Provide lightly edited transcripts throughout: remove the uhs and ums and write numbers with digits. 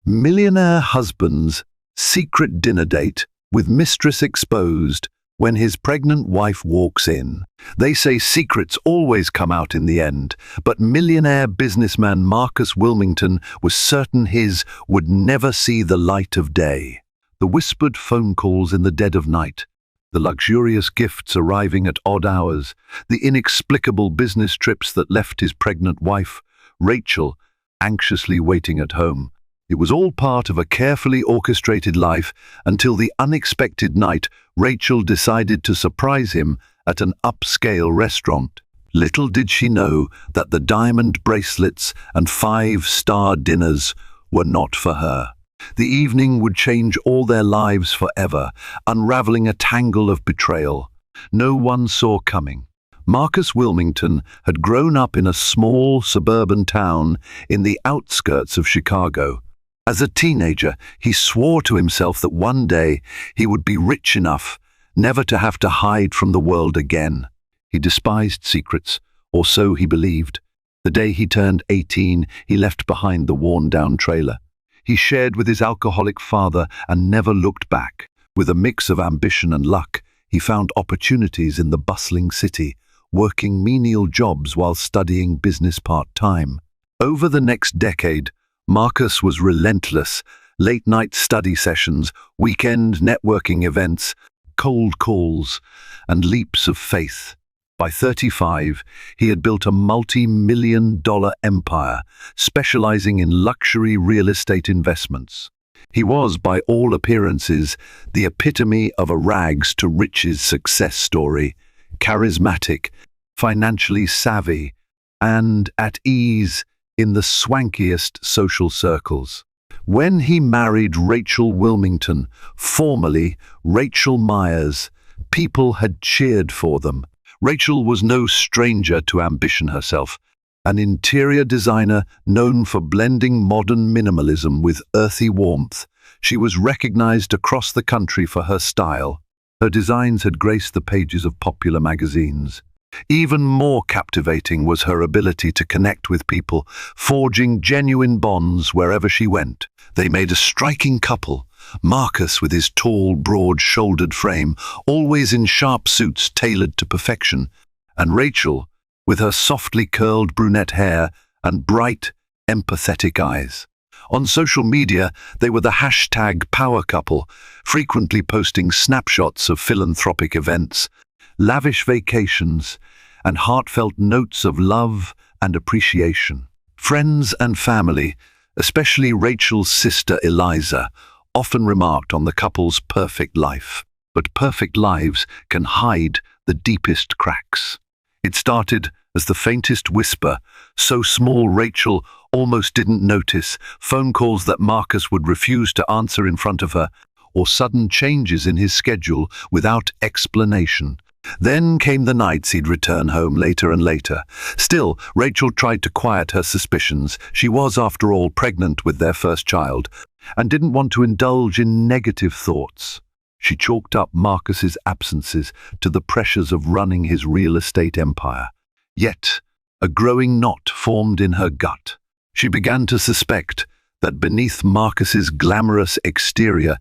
Millionaire husband's secret dinner date with mistress exposed when his pregnant wife walks in. They say secrets always come out in the end, but millionaire businessman Marcus Wilmington was certain his would never see the light of day. The whispered phone calls in the dead of night, the luxurious gifts arriving at odd hours, the inexplicable business trips that left his pregnant wife, Rachel, anxiously waiting at home. It was all part of a carefully orchestrated life until the unexpected night Rachel decided to surprise him at an upscale restaurant. Little did she know that the diamond bracelets and five-star dinners were not for her. The evening would change all their lives forever, unraveling a tangle of betrayal no one saw coming. Marcus Wilmington had grown up in a small suburban town in the outskirts of Chicago. As a teenager, he swore to himself that one day he would be rich enough never to have to hide from the world again. He despised secrets, or so he believed. The day he turned 18, he left behind the worn-down trailer. He shared with his alcoholic father and never looked back. With a mix of ambition and luck, he found opportunities in the bustling city, working menial jobs while studying business part-time. Over the next decade, Marcus was relentless. Late-night study sessions, weekend networking events, cold calls, and leaps of faith. By 35, he had built a multi-million-dollar empire, specializing in luxury real estate investments. He was, by all appearances, the epitome of a rags-to-riches success story, charismatic, financially savvy, and at ease in the swankiest social circles. When he married Rachel Wilmington, formerly Rachel Myers, people had cheered for them. Rachel was no stranger to ambition herself, an interior designer known for blending modern minimalism with earthy warmth. She was recognized across the country for her style. Her designs had graced the pages of popular magazines. Even more captivating was her ability to connect with people, forging genuine bonds wherever she went. They made a striking couple, Marcus with his tall, broad-shouldered frame, always in sharp suits tailored to perfection, and Rachel with her softly curled brunette hair and bright, empathetic eyes. On social media, they were the hashtag power couple, frequently posting snapshots of philanthropic events, lavish vacations, and heartfelt notes of love and appreciation. Friends and family, especially Rachel's sister Eliza, often remarked on the couple's perfect life. But perfect lives can hide the deepest cracks. It started as the faintest whisper, so small Rachel almost didn't notice, phone calls that Marcus would refuse to answer in front of her, or sudden changes in his schedule without explanation. Then came the nights he'd return home later and later. Still, Rachel tried to quiet her suspicions. She was, after all, pregnant with their first child, and didn't want to indulge in negative thoughts. She chalked up Marcus's absences to the pressures of running his real estate empire. Yet, a growing knot formed in her gut. She began to suspect that beneath Marcus's glamorous exterior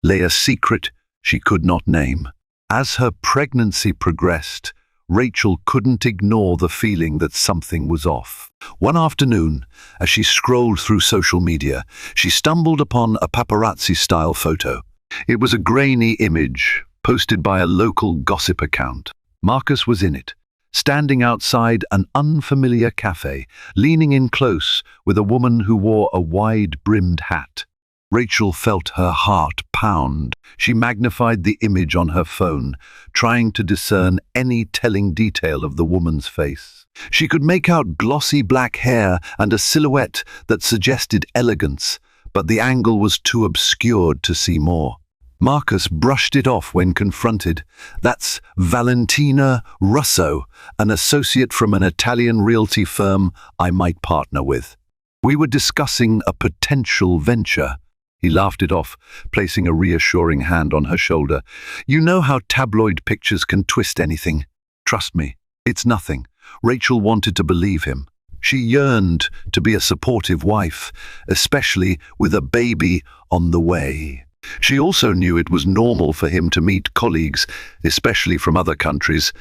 lay a secret she could not name. As her pregnancy progressed, Rachel couldn't ignore the feeling that something was off. One afternoon, as she scrolled through social media, she stumbled upon a paparazzi-style photo. It was a grainy image, posted by a local gossip account. Marcus was in it, standing outside an unfamiliar cafe, leaning in close with a woman who wore a wide-brimmed hat. Rachel felt her heart pound. She magnified the image on her phone, trying to discern any telling detail of the woman's face. She could make out glossy black hair and a silhouette that suggested elegance, but the angle was too obscured to see more. Marcus brushed it off when confronted. "That's Valentina Russo, an associate from an Italian realty firm I might partner with. We were discussing a potential venture." He laughed it off, placing a reassuring hand on her shoulder. "You know how tabloid pictures can twist anything. Trust me, it's nothing." Rachel wanted to believe him. She yearned to be a supportive wife, especially with a baby on the way. She also knew it was normal for him to meet colleagues, especially from other countries,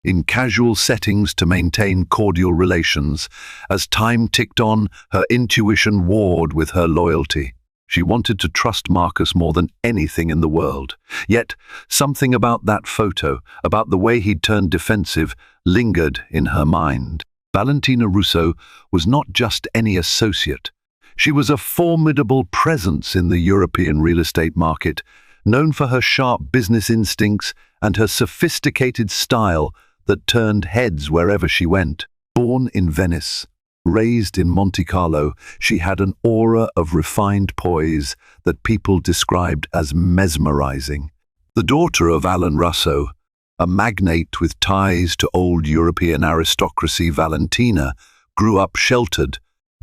in casual settings to maintain cordial relations. As time ticked on, her intuition warred with her loyalty. She wanted to trust Marcus more than anything in the world. Yet, something about that photo, about the way he'd turned defensive, lingered in her mind. Valentina Russo was not just any associate. She was a formidable presence in the European real estate market, known for her sharp business instincts and her sophisticated style that turned heads wherever she went. Born in Venice, raised in Monte Carlo, she had an aura of refined poise that people described as mesmerizing. The daughter of Alan Russo, a magnate with ties to old European aristocracy, Valentina grew up sheltered,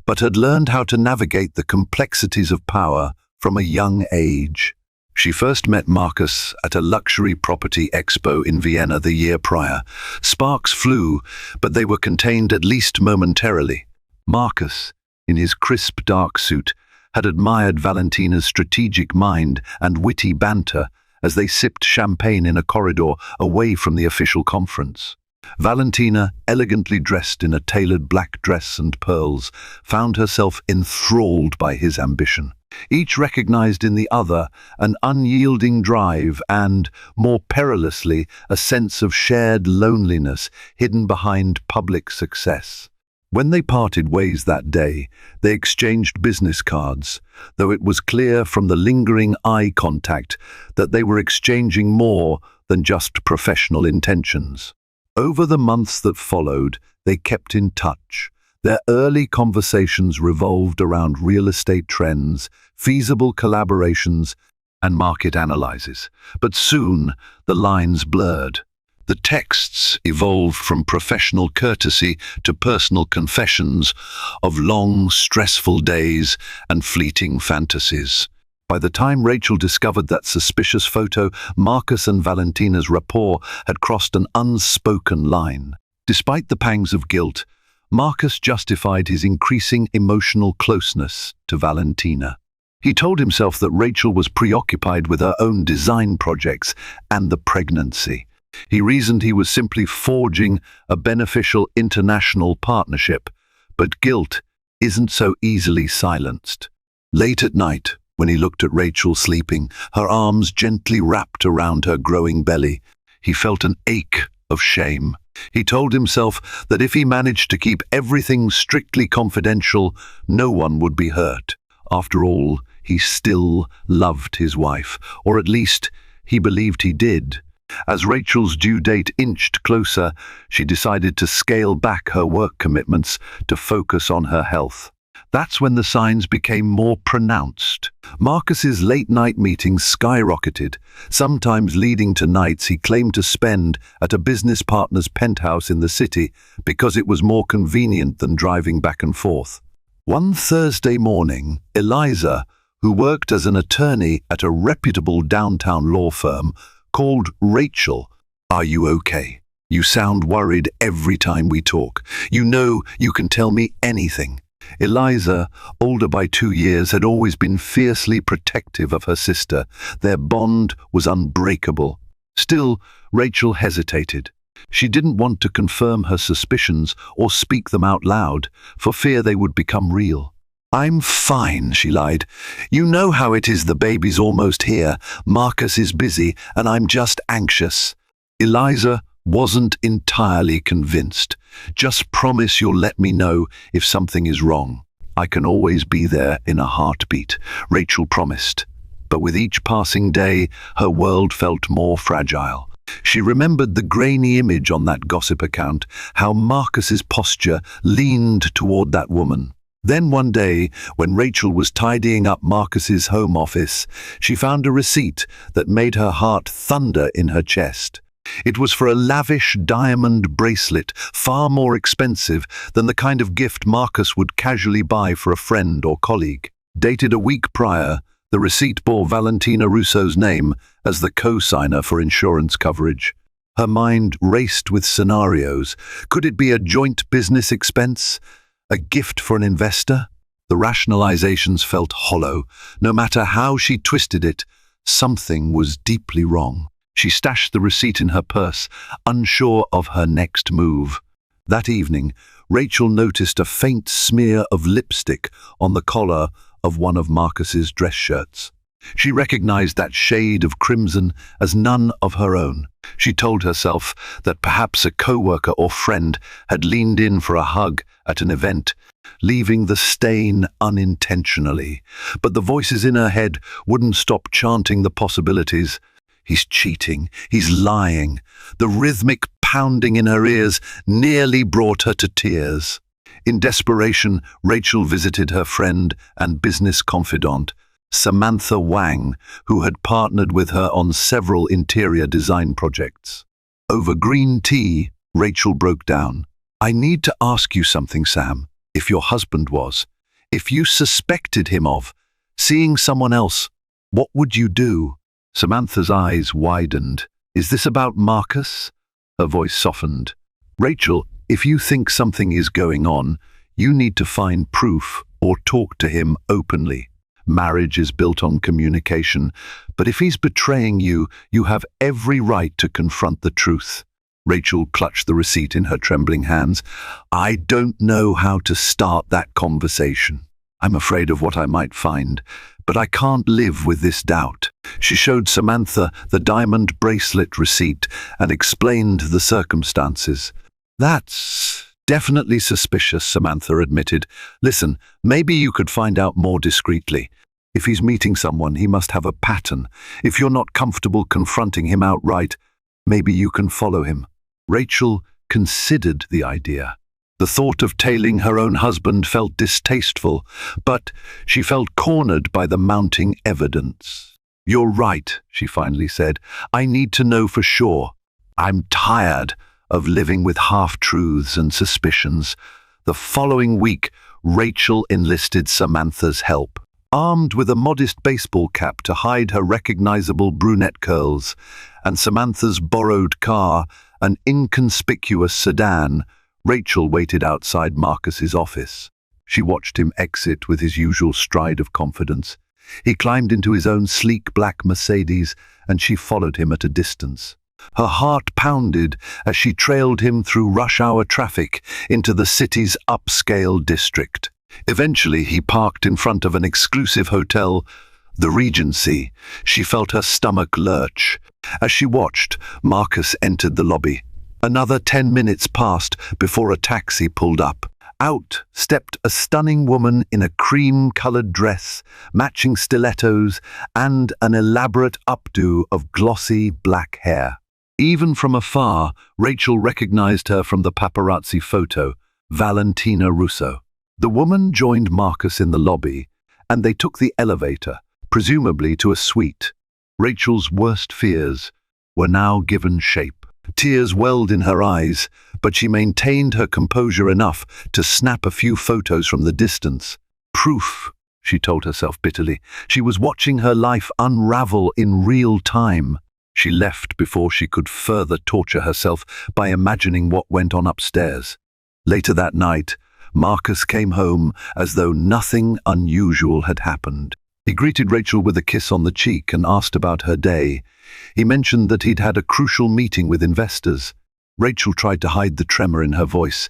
but had learned how to navigate the complexities of power from a young age. She first met Marcus at a luxury property expo in Vienna the year prior. Sparks flew, but they were contained at least momentarily. Marcus, in his crisp dark suit, had admired Valentina's strategic mind and witty banter as they sipped champagne in a corridor away from the official conference. Valentina, elegantly dressed in a tailored black dress and pearls, found herself enthralled by his ambition. Each recognized in the other an unyielding drive and, more perilously, a sense of shared loneliness hidden behind public success. When they parted ways that day, they exchanged business cards, though it was clear from the lingering eye contact that they were exchanging more than just professional intentions. Over the months that followed, they kept in touch. Their early conversations revolved around real estate trends, feasible collaborations, and market analyses. But soon, the lines blurred. The texts evolved from professional courtesy to personal confessions of long, stressful days and fleeting fantasies. By the time Rachel discovered that suspicious photo, Marcus and Valentina's rapport had crossed an unspoken line. Despite the pangs of guilt, Marcus justified his increasing emotional closeness to Valentina. He told himself that Rachel was preoccupied with her own design projects and the pregnancy. He reasoned he was simply forging a beneficial international partnership, but guilt isn't so easily silenced. Late at night, when he looked at Rachel sleeping, her arms gently wrapped around her growing belly, he felt an ache of shame. He told himself that if he managed to keep everything strictly confidential, no one would be hurt. After all, he still loved his wife, or at least he believed he did. As Rachel's due date inched closer, she decided to scale back her work commitments to focus on her health. That's when the signs became more pronounced. Marcus's late-night meetings skyrocketed, sometimes leading to nights he claimed to spend at a business partner's penthouse in the city because it was more convenient than driving back and forth. One Thursday morning, Eliza, who worked as an attorney at a reputable downtown law firm, called Rachel. "Are you okay? You sound worried every time we talk. You know you can tell me anything." Eliza, older by 2 years, had always been fiercely protective of her sister. Their bond was unbreakable. Still, Rachel hesitated. She didn't want to confirm her suspicions or speak them out loud, for fear they would become real. "I'm fine," she lied. "You know how it is, the baby's almost here. Marcus is busy, and I'm just anxious." Eliza wasn't entirely convinced. "Just promise you'll let me know if something is wrong. I can always be there in a heartbeat," Rachel promised. But with each passing day, her world felt more fragile. She remembered the grainy image on that gossip account, how Marcus's posture leaned toward that woman. Then one day, when Rachel was tidying up Marcus's home office, she found a receipt that made her heart thunder in her chest. It was for a lavish diamond bracelet, far more expensive than the kind of gift Marcus would casually buy for a friend or colleague. Dated a week prior, the receipt bore Valentina Russo's name as the co-signer for insurance coverage. Her mind raced with scenarios. Could it be a joint business expense? A gift for an investor? The rationalizations felt hollow. No matter how she twisted it, something was deeply wrong. She stashed the receipt in her purse, unsure of her next move. That evening, Rachel noticed a faint smear of lipstick on the collar of one of Marcus's dress shirts. She recognized that shade of crimson as none of her own. She told herself that perhaps a coworker or friend had leaned in for a hug at an event, leaving the stain unintentionally. But the voices in her head wouldn't stop chanting the possibilities. He's cheating. He's lying. The rhythmic pounding in her ears nearly brought her to tears. In desperation, Rachel visited her friend and business confidant, Samantha Wang, who had partnered with her on several interior design projects. Over green tea, Rachel broke down. "I need to ask you something, Sam. If your husband was, if you suspected him of seeing someone else, what would you do?" Samantha's eyes widened. "Is this about Marcus?" Her voice softened. "Rachel, if you think something is going on, you need to find proof or talk to him openly. Marriage is built on communication, but if he's betraying you, you have every right to confront the truth." Rachel clutched the receipt in her trembling hands. "I don't know how to start that conversation. I'm afraid of what I might find, but I can't live with this doubt." She showed Samantha the diamond bracelet receipt and explained the circumstances. "That's definitely suspicious," Samantha admitted. "Listen, maybe you could find out more discreetly. If he's meeting someone, he must have a pattern. If you're not comfortable confronting him outright, maybe you can follow him." Rachel considered the idea. The thought of tailing her own husband felt distasteful, but she felt cornered by the mounting evidence. "You're right," she finally said. "I need to know for sure. I'm tired of living with half-truths and suspicions." The following week, Rachel enlisted Samantha's help. Armed with a modest baseball cap to hide her recognizable brunette curls, and Samantha's borrowed car, an inconspicuous sedan, Rachel waited outside Marcus's office. She watched him exit with his usual stride of confidence. He climbed into his own sleek black Mercedes, and she followed him at a distance. Her heart pounded as she trailed him through rush-hour traffic into the city's upscale district. Eventually, he parked in front of an exclusive hotel, the Regency. She felt her stomach lurch. As she watched, Marcus entered the lobby. Another 10 minutes passed before a taxi pulled up. Out stepped a stunning woman in a cream-colored dress, matching stilettos, and an elaborate updo of glossy black hair. Even from afar, Rachel recognized her from the paparazzi photo, Valentina Russo. The woman joined Marcus in the lobby, and they took the elevator, presumably to a suite. Rachel's worst fears were now given shape. Tears welled in her eyes, but she maintained her composure enough to snap a few photos from the distance. Proof, she told herself bitterly. She was watching her life unravel in real time. She left before she could further torture herself by imagining what went on upstairs. Later that night, Marcus came home as though nothing unusual had happened. He greeted Rachel with a kiss on the cheek and asked about her day. He mentioned that he'd had a crucial meeting with investors. Rachel tried to hide the tremor in her voice.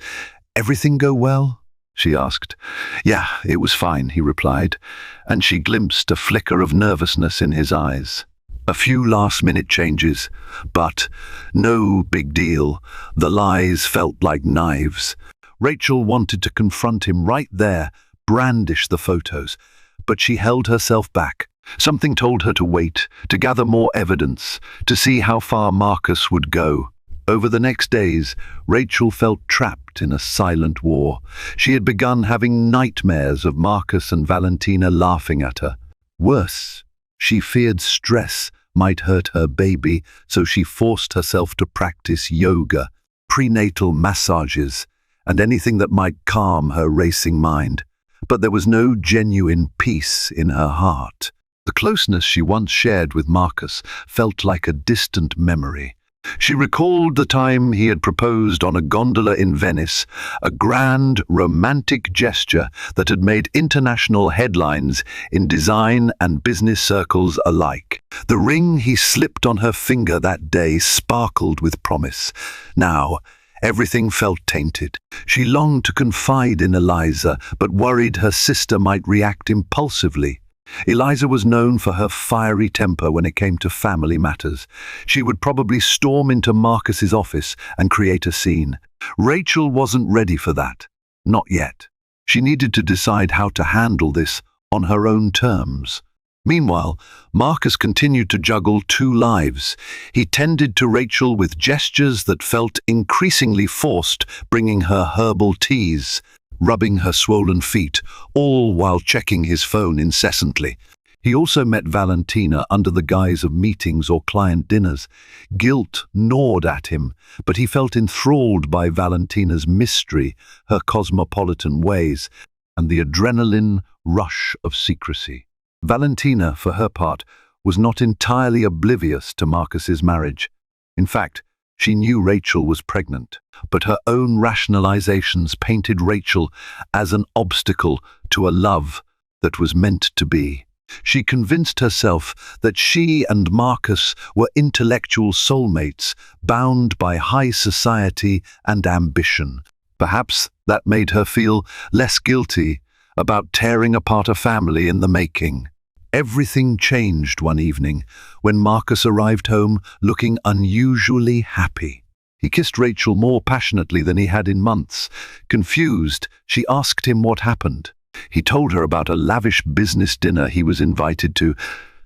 "Everything go well?" she asked. "Yeah, it was fine," he replied, and she glimpsed a flicker of nervousness in his eyes. A few last-minute changes, but no big deal. The lies felt like knives. Rachel wanted to confront him right there, brandish the photos, but she held herself back. Something told her to wait, to gather more evidence, to see how far Marcus would go. Over the next days, Rachel felt trapped in a silent war. She had begun having nightmares of Marcus and Valentina laughing at her. Worse, she feared stress might hurt her baby, so she forced herself to practice yoga, prenatal massages, and anything that might calm her racing mind. But there was no genuine peace in her heart. The closeness she once shared with Marcus felt like a distant memory. She recalled the time he had proposed on a gondola in Venice, a grand, romantic gesture that had made international headlines in design and business circles alike. The ring he slipped on her finger that day sparkled with promise. Now, everything felt tainted. She longed to confide in Eliza, but worried her sister might react impulsively. Eliza was known for her fiery temper when it came to family matters. She would probably storm into Marcus's office and create a scene. Rachel wasn't ready for that. Not yet. She needed to decide how to handle this on her own terms. Meanwhile, Marcus continued to juggle two lives. He tended to Rachel with gestures that felt increasingly forced, bringing her herbal teas, rubbing her swollen feet, all while checking his phone incessantly. He also met Valentina under the guise of meetings or client dinners. Guilt gnawed at him, but he felt enthralled by Valentina's mystery, her cosmopolitan ways, and the adrenaline rush of secrecy. Valentina, for her part, was not entirely oblivious to Marcus's marriage. In fact, she knew Rachel was pregnant, but her own rationalizations painted Rachel as an obstacle to a love that was meant to be. She convinced herself that she and Marcus were intellectual soulmates, bound by high society and ambition. Perhaps that made her feel less guilty about tearing apart a family in the making. Everything changed one evening when Marcus arrived home looking unusually happy. He kissed Rachel more passionately than he had in months. Confused, she asked him what happened. He told her about a lavish business dinner he was invited to,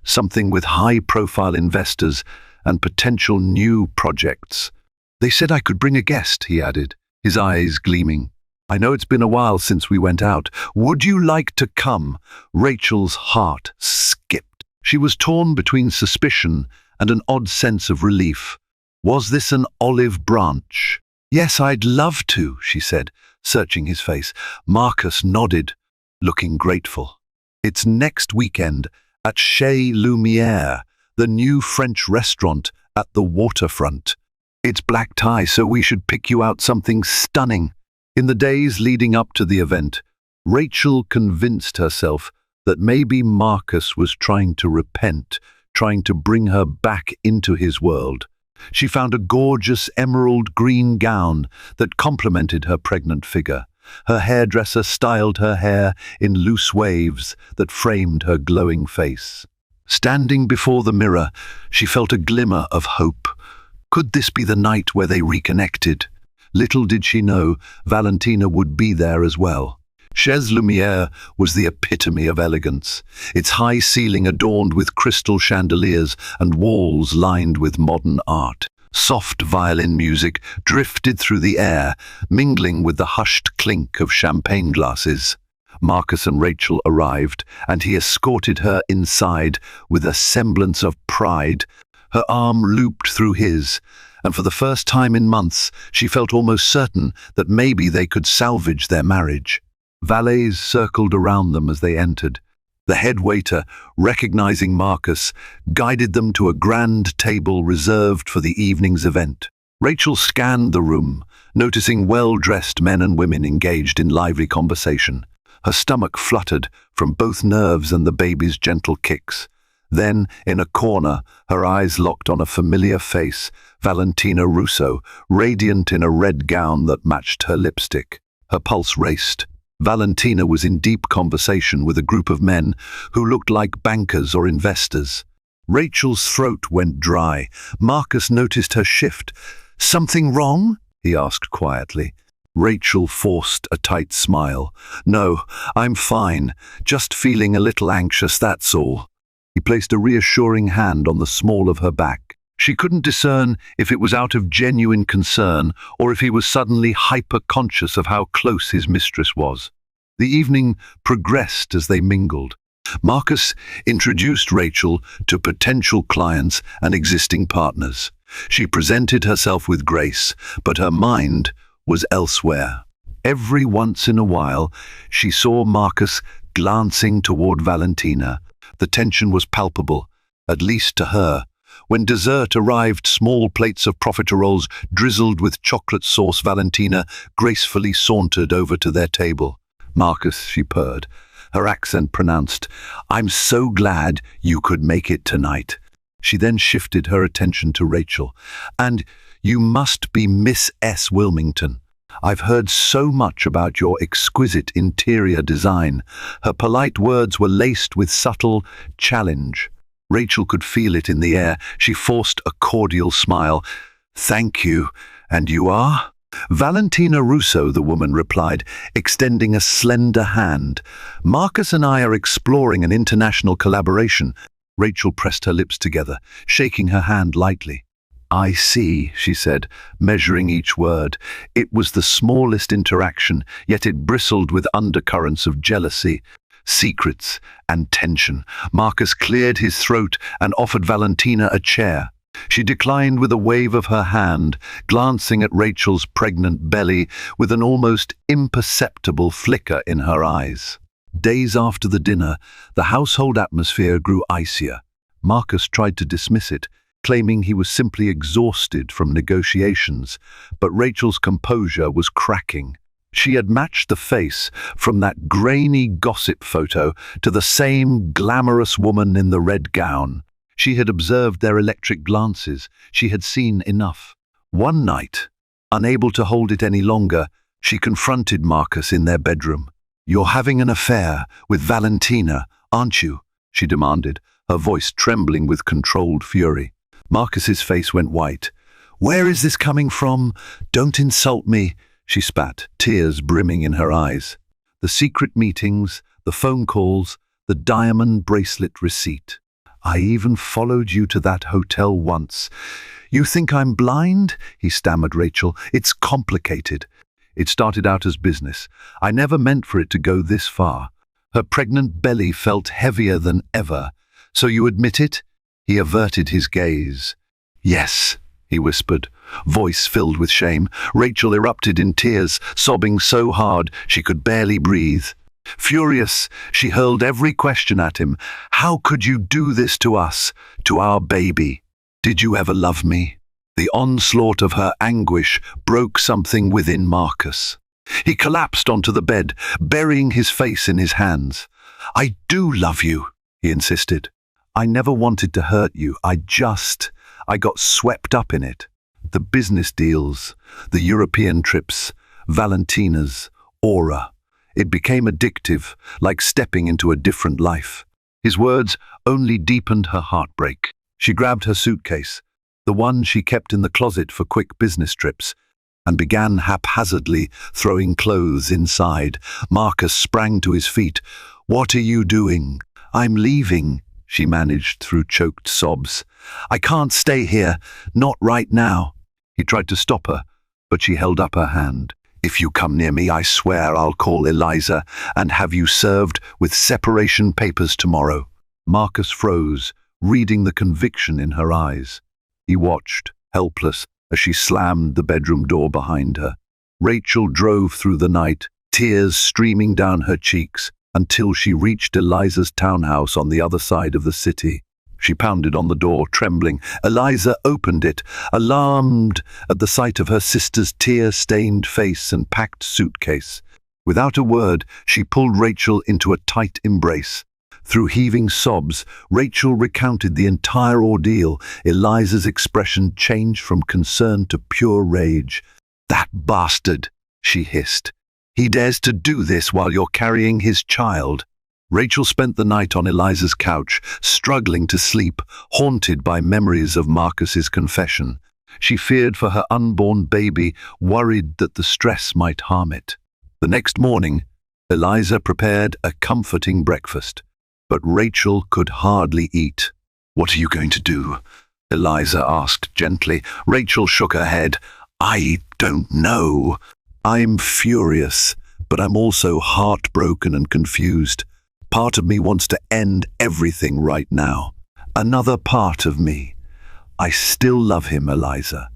something with high-profile investors and potential new projects. "They said I could bring a guest," he added, his eyes gleaming. "I know it's been a while since we went out. Would you like to come?" Rachel's heart skipped. She was torn between suspicion and an odd sense of relief. Was this an olive branch? "Yes, I'd love to," she said, searching his face. Marcus nodded, looking grateful. "It's next weekend at Chez Lumière, the new French restaurant at the waterfront. It's black tie, so we should pick you out something stunning." In the days leading up to the event, Rachel convinced herself that maybe Marcus was trying to repent, trying to bring her back into his world. She found a gorgeous emerald green gown that complemented her pregnant figure. Her hairdresser styled her hair in loose waves that framed her glowing face. Standing before the mirror, she felt a glimmer of hope. Could this be the night where they reconnected? Little did she know, Valentina would be there as well. Chez Lumière was the epitome of elegance, its high ceiling adorned with crystal chandeliers and walls lined with modern art. Soft violin music drifted through the air, mingling with the hushed clink of champagne glasses. Marcus and Rachel arrived, and he escorted her inside with a semblance of pride. Her arm looped through his, and for the first time in months, she felt almost certain that maybe they could salvage their marriage. Valets circled around them as they entered. The head waiter, recognizing Marcus, guided them to a grand table reserved for the evening's event. Rachel scanned the room, noticing well-dressed men and women engaged in lively conversation. Her stomach fluttered from both nerves and the baby's gentle kicks. Then, in a corner, her eyes locked on a familiar face, Valentina Russo, radiant in a red gown that matched her lipstick. Her pulse raced. Valentina was in deep conversation with a group of men who looked like bankers or investors. Rachel's throat went dry. Marcus noticed her shift. "Something wrong?" he asked quietly. Rachel forced a tight smile. "No, I'm fine. Just feeling a little anxious, that's all." He placed a reassuring hand on the small of her back. She couldn't discern if it was out of genuine concern or if he was suddenly hyper-conscious of how close his mistress was. The evening progressed as they mingled. Marcus introduced Rachel to potential clients and existing partners. She presented herself with grace, but her mind was elsewhere. Every once in a while, she saw Marcus glancing toward Valentina. The tension was palpable, at least to her, When dessert arrived, small plates of profiteroles drizzled with chocolate sauce, Valentina gracefully sauntered over to their table. "Marcus," she purred, her accent pronounced, "I'm so glad you could make it tonight." She then shifted her attention to Rachel. "And you must be Miss S. Wilmington. I've heard so much about your exquisite interior design." Her polite words were laced with subtle challenge. Rachel could feel it in the air. She forced a cordial smile. "Thank you. And you are?" "Valentina Russo," the woman replied, extending a slender hand. "Marcus and I are exploring an international collaboration." Rachel pressed her lips together, shaking her hand lightly. "I see," she said, measuring each word. It was the smallest interaction, yet it bristled with undercurrents of jealousy, secrets, and tension. Marcus cleared his throat and offered Valentina a chair. She declined with a wave of her hand, glancing at Rachel's pregnant belly with an almost imperceptible flicker in her eyes. Days after the dinner, the household atmosphere grew icier. Marcus tried to dismiss it, claiming he was simply exhausted from negotiations, but Rachel's composure was cracking. She had matched the face from that grainy gossip photo to the same glamorous woman in the red gown. She had observed their electric glances. She had seen enough. One night, unable to hold it any longer, she confronted Marcus in their bedroom. "You're having an affair with Valentina, aren't you?" she demanded, her voice trembling with controlled fury. Marcus's face went white. "Where is this coming from? Don't insult me," she spat, tears brimming in her eyes. "The secret meetings, the phone calls, the diamond bracelet receipt. I even followed you to that hotel once." "You think I'm blind?" he stammered. "Rachel, it's complicated. It started out as business. I never meant for it to go this far." Her pregnant belly felt heavier than ever. "So you admit it?" He averted his gaze. "Yes," he whispered, voice filled with shame. Rachel erupted in tears, sobbing so hard she could barely breathe. Furious, she hurled every question at him. "How could you do this to us, to our baby? Did you ever love me?" The onslaught of her anguish broke something within Marcus. He collapsed onto the bed, burying his face in his hands. "I do love you," he insisted. "I never wanted to hurt you. I got swept up in it. The business deals, the European trips, Valentina's aura. It became addictive, like stepping into a different life." His words only deepened her heartbreak. She grabbed her suitcase, the one she kept in the closet for quick business trips, and began haphazardly throwing clothes inside. Marcus sprang to his feet. "What are you doing?" "I'm leaving," she managed through choked sobs. "I can't stay here, not right now." He tried to stop her, but she held up her hand. "If you come near me, I swear I'll call Eliza and have you served with separation papers tomorrow." Marcus froze, reading the conviction in her eyes. He watched, helpless, as she slammed the bedroom door behind her. Rachel drove through the night, tears streaming down her cheeks, until she reached Eliza's townhouse on the other side of the city. She pounded on the door, trembling. Eliza opened it, alarmed at the sight of her sister's tear-stained face and packed suitcase. Without a word, she pulled Rachel into a tight embrace. Through heaving sobs, Rachel recounted the entire ordeal. Eliza's expression changed from concern to pure rage. "That bastard," she hissed. "He dares to do this while you're carrying his child." Rachel spent the night on Eliza's couch, struggling to sleep, haunted by memories of Marcus's confession. She feared for her unborn baby, worried that the stress might harm it. The next morning, Eliza prepared a comforting breakfast, but Rachel could hardly eat. "What are you going to do?" Eliza asked gently. Rachel shook her head. "I don't know. I'm furious, but I'm also heartbroken and confused. Part of me wants to end everything right now. Another part of me. I still love him, Eliza."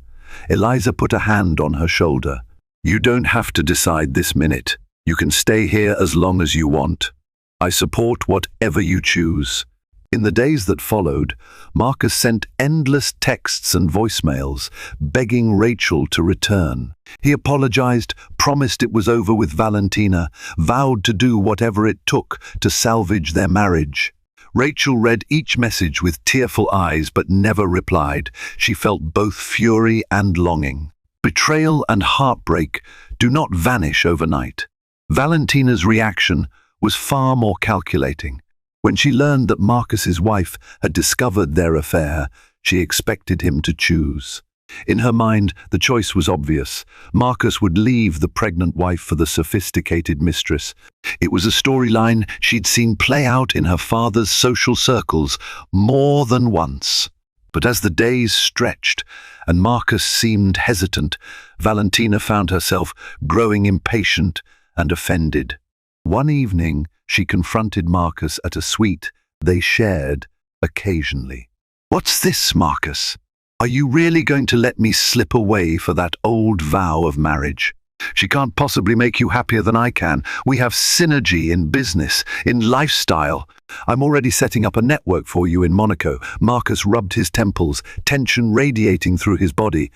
Eliza put a hand on her shoulder. "You don't have to decide this minute. You can stay here as long as you want. I support whatever you choose." In the days that followed, Marcus sent endless texts and voicemails, begging Rachel to return. He apologized, promised it was over with Valentina, vowed to do whatever it took to salvage their marriage. Rachel read each message with tearful eyes but never replied. She felt both fury and longing. Betrayal and heartbreak do not vanish overnight. Valentina's reaction was far more calculating. When she learned that Marcus's wife had discovered their affair, she expected him to choose. In her mind, the choice was obvious. Marcus would leave the pregnant wife for the sophisticated mistress. It was a storyline she'd seen play out in her father's social circles more than once. But as the days stretched and Marcus seemed hesitant, Valentina found herself growing impatient and offended. One evening, she confronted Marcus at a suite they shared occasionally. "What's this, Marcus? Are you really going to let me slip away for that old vow of marriage? She can't possibly make you happier than I can. We have synergy in business, in lifestyle. I'm already setting up a network for you in Monaco." Marcus rubbed his temples, tension radiating through his body.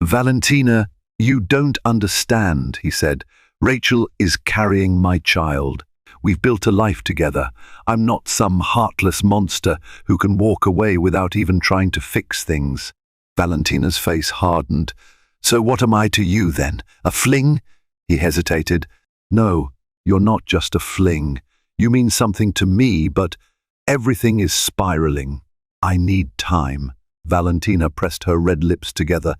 "Valentina, you don't understand," he said. "Rachel is carrying my child. We've built a life together. I'm not some heartless monster who can walk away without even trying to fix things." Valentina's face hardened. "So what am I to you then? A fling?" He hesitated. "No, you're not just a fling. You mean something to me, but everything is spiraling. I need time." Valentina pressed her red lips together.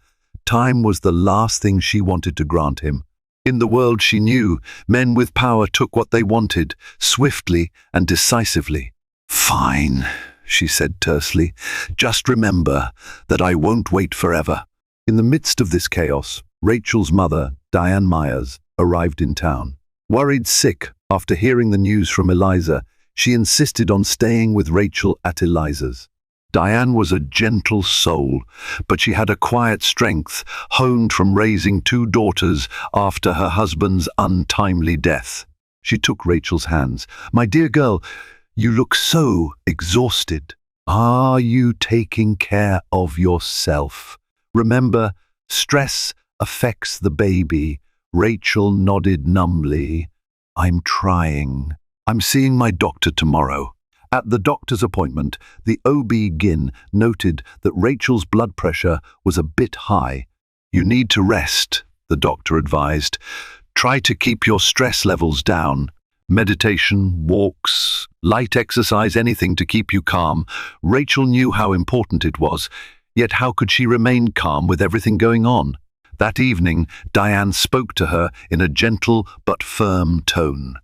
Time was the last thing she wanted to grant him. In the world she knew, men with power took what they wanted, swiftly and decisively. "Fine," she said tersely. "Just remember that I won't wait forever." In the midst of this chaos, Rachel's mother, Diane Myers, arrived in town. Worried sick after hearing the news from Eliza, she insisted on staying with Rachel at Eliza's. Diane was a gentle soul, but she had a quiet strength honed from raising two daughters after her husband's untimely death. She took Rachel's hands. "My dear girl, you look so exhausted. Are you taking care of yourself? Remember, stress affects the baby." Rachel nodded numbly. "I'm trying. I'm seeing my doctor tomorrow." At the doctor's appointment, the OB-GYN noted that Rachel's blood pressure was a bit high. "You need to rest," the doctor advised. "Try to keep your stress levels down. Meditation, walks, light exercise, anything to keep you calm." Rachel knew how important it was, yet how could she remain calm with everything going on? That evening, Diane spoke to her in a gentle but firm tone.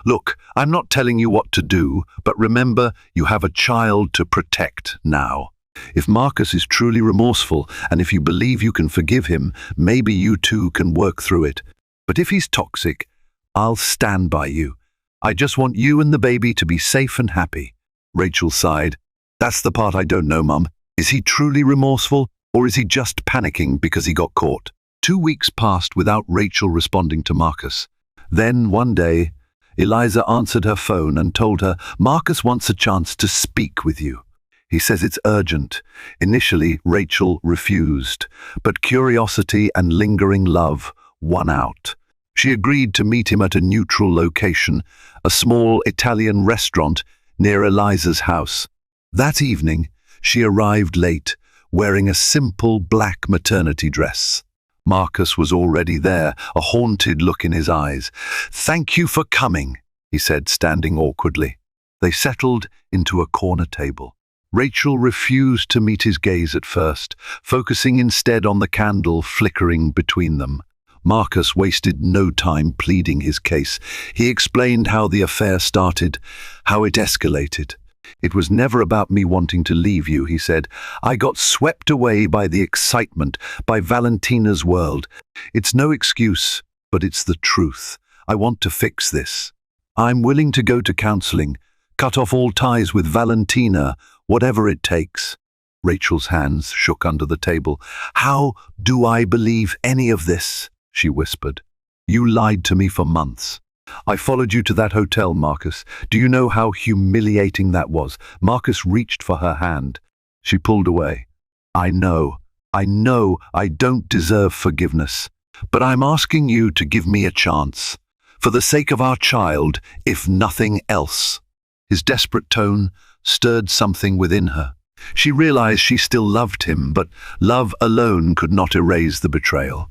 "Look, I'm not telling you what to do, but remember, you have a child to protect now. If Marcus is truly remorseful, and if you believe you can forgive him, maybe you two can work through it. But if he's toxic, I'll stand by you. I just want you and the baby to be safe and happy." Rachel sighed. "That's the part I don't know, Mum. Is he truly remorseful, or is he just panicking because he got caught?" 2 weeks passed without Rachel responding to Marcus. Then, one day, Eliza answered her phone and told her, "Marcus wants a chance to speak with you. He says it's urgent." Initially, Rachel refused, but curiosity and lingering love won out. She agreed to meet him at a neutral location, a small Italian restaurant near Eliza's house. That evening, she arrived late, wearing a simple black maternity dress. Marcus was already there, a haunted look in his eyes. "Thank you for coming," he said, standing awkwardly. They settled into a corner table. Rachel refused to meet his gaze at first, focusing instead on the candle flickering between them. Marcus wasted no time pleading his case. He explained how the affair started, how it escalated. "It was never about me wanting to leave you," he said. "I got swept away by the excitement, by Valentina's world. It's no excuse, but it's the truth. I want to fix this. I'm willing to go to counseling, cut off all ties with Valentina, whatever it takes." Rachel's hands shook under the table. "How do I believe any of this?" she whispered. "You lied to me for months. I followed you to that hotel, Marcus. Do you know how humiliating that was? Marcus reached for her hand. She pulled away. I know I don't deserve forgiveness, but I'm asking you to give me a chance. For the sake of our child, if nothing else. His desperate tone stirred something within her. She realized she still loved him, but love alone could not erase the betrayal.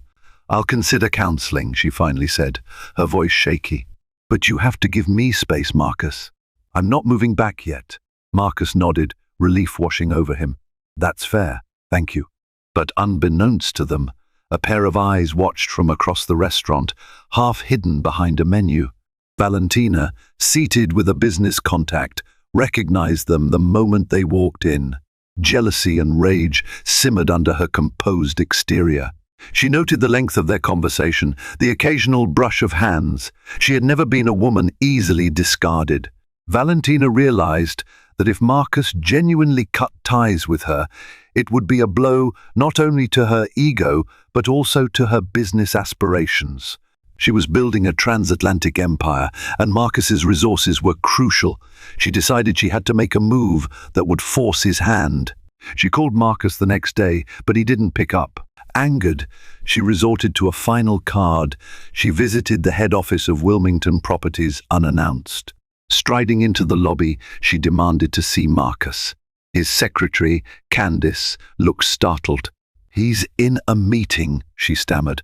I'll consider counseling, she finally said, her voice shaky. But you have to give me space, Marcus. I'm not moving back yet. Marcus nodded, relief washing over him. That's fair, thank you. But unbeknownst to them, a pair of eyes watched from across the restaurant, half hidden behind a menu. Valentina, seated with a business contact, recognized them the moment they walked in. Jealousy and rage simmered under her composed exterior. She noted the length of their conversation, the occasional brush of hands. She had never been a woman easily discarded. Valentina realized that if Marcus genuinely cut ties with her, it would be a blow not only to her ego, but also to her business aspirations. She was building a transatlantic empire, and Marcus's resources were crucial. She decided she had to make a move that would force his hand. She called Marcus the next day, but he didn't pick up. Angered, she resorted to a final card. She visited the head office of Wilmington Properties unannounced. Striding into the lobby, she demanded to see Marcus. His secretary, Candice, looked startled. He's in a meeting, she stammered.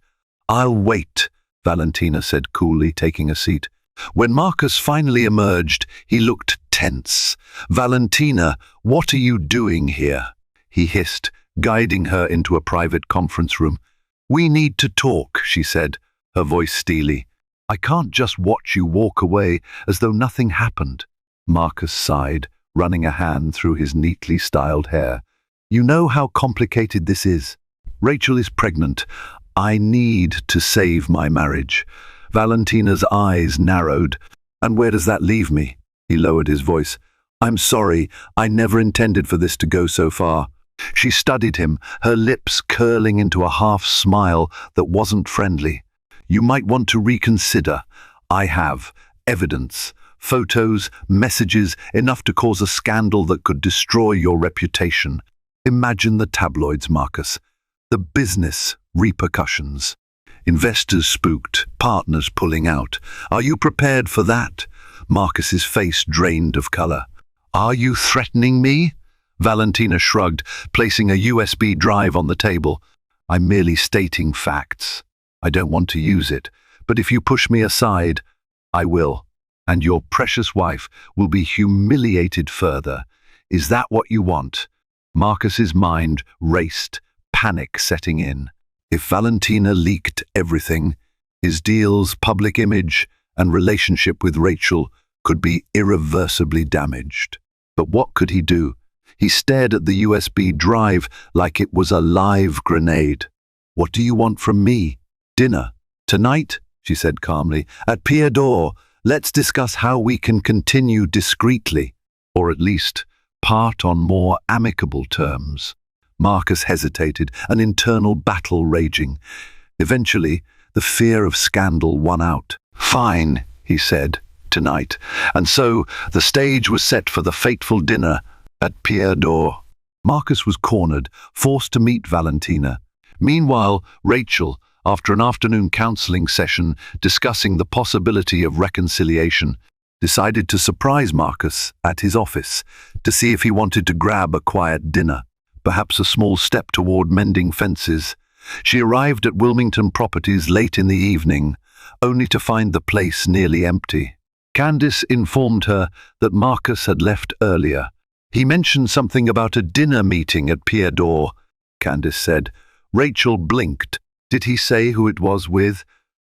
I'll wait, Valentina said coolly, taking a seat. When Marcus finally emerged, he looked tense. Valentina, what are you doing here? He hissed, guiding her into a private conference room. We need to talk, she said, her voice steely. I can't just watch you walk away as though nothing happened. Marcus sighed, running a hand through his neatly styled hair. You know how complicated this is. Rachel is pregnant. I need to save my marriage. Valentina's eyes narrowed. And where does that leave me? He lowered his voice. I'm sorry, I never intended for this to go so far. She studied him, her lips curling into a half smile that wasn't friendly. You might want to reconsider. I have evidence, photos, messages, enough to cause a scandal that could destroy your reputation. Imagine the tabloids, Marcus. The business repercussions. Investors spooked, partners pulling out. Are you prepared for that? Marcus's face drained of color. Are you threatening me? Valentina shrugged, placing a USB drive on the table. I'm merely stating facts. I don't want to use it, but if you push me aside, I will. And your precious wife will be humiliated further. Is that what you want? Marcus's mind raced, panic setting in. If Valentina leaked everything, his deals, public image, and relationship with Rachel could be irreversibly damaged. But what could he do? He stared at the USB drive like it was a live grenade. What do you want from me? Dinner. Tonight, she said calmly, at Pier d'Or. Let's discuss how we can continue discreetly, or at least part on more amicable terms. Marcus hesitated, an internal battle raging. Eventually, the fear of scandal won out. Fine, he said, tonight. And so the stage was set for the fateful dinner at Pier d'Or. Marcus was cornered, forced to meet Valentina. Meanwhile, Rachel, after an afternoon counseling session discussing the possibility of reconciliation, decided to surprise Marcus at his office to see if he wanted to grab a quiet dinner, perhaps a small step toward mending fences. She arrived at Wilmington Properties late in the evening, only to find the place nearly empty. Candice informed her that Marcus had left earlier. He mentioned something about a dinner meeting at Pier d'Or, Candice said. Rachel blinked. Did he say who it was with?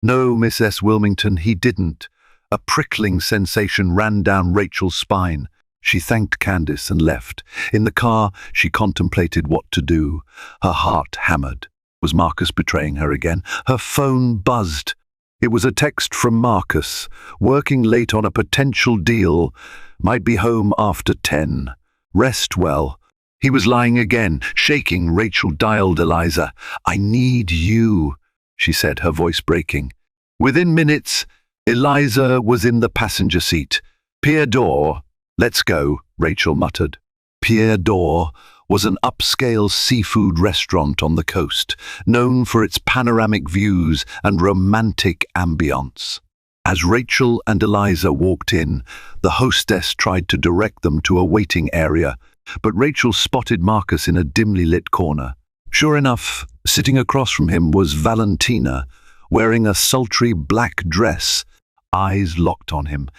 No, Miss S. Wilmington, he didn't. A prickling sensation ran down Rachel's spine. She thanked Candice and left. In the car, she contemplated what to do. Her heart hammered. Was Marcus betraying her again? Her phone buzzed. It was a text from Marcus, working late on a potential deal. Might be home after 10. Rest well. He was lying again, shaking. Rachel dialed Eliza. I need you, she said, her voice breaking. Within minutes, Eliza was in the passenger seat. Pier d'Or, let's go, Rachel muttered. Pier d'Or was an upscale seafood restaurant on the coast, known for its panoramic views and romantic ambience. As Rachel and Eliza walked in, the hostess tried to direct them to a waiting area, but Rachel spotted Marcus in a dimly lit corner. Sure enough, sitting across from him was Valentina, wearing a sultry black dress, eyes locked on him.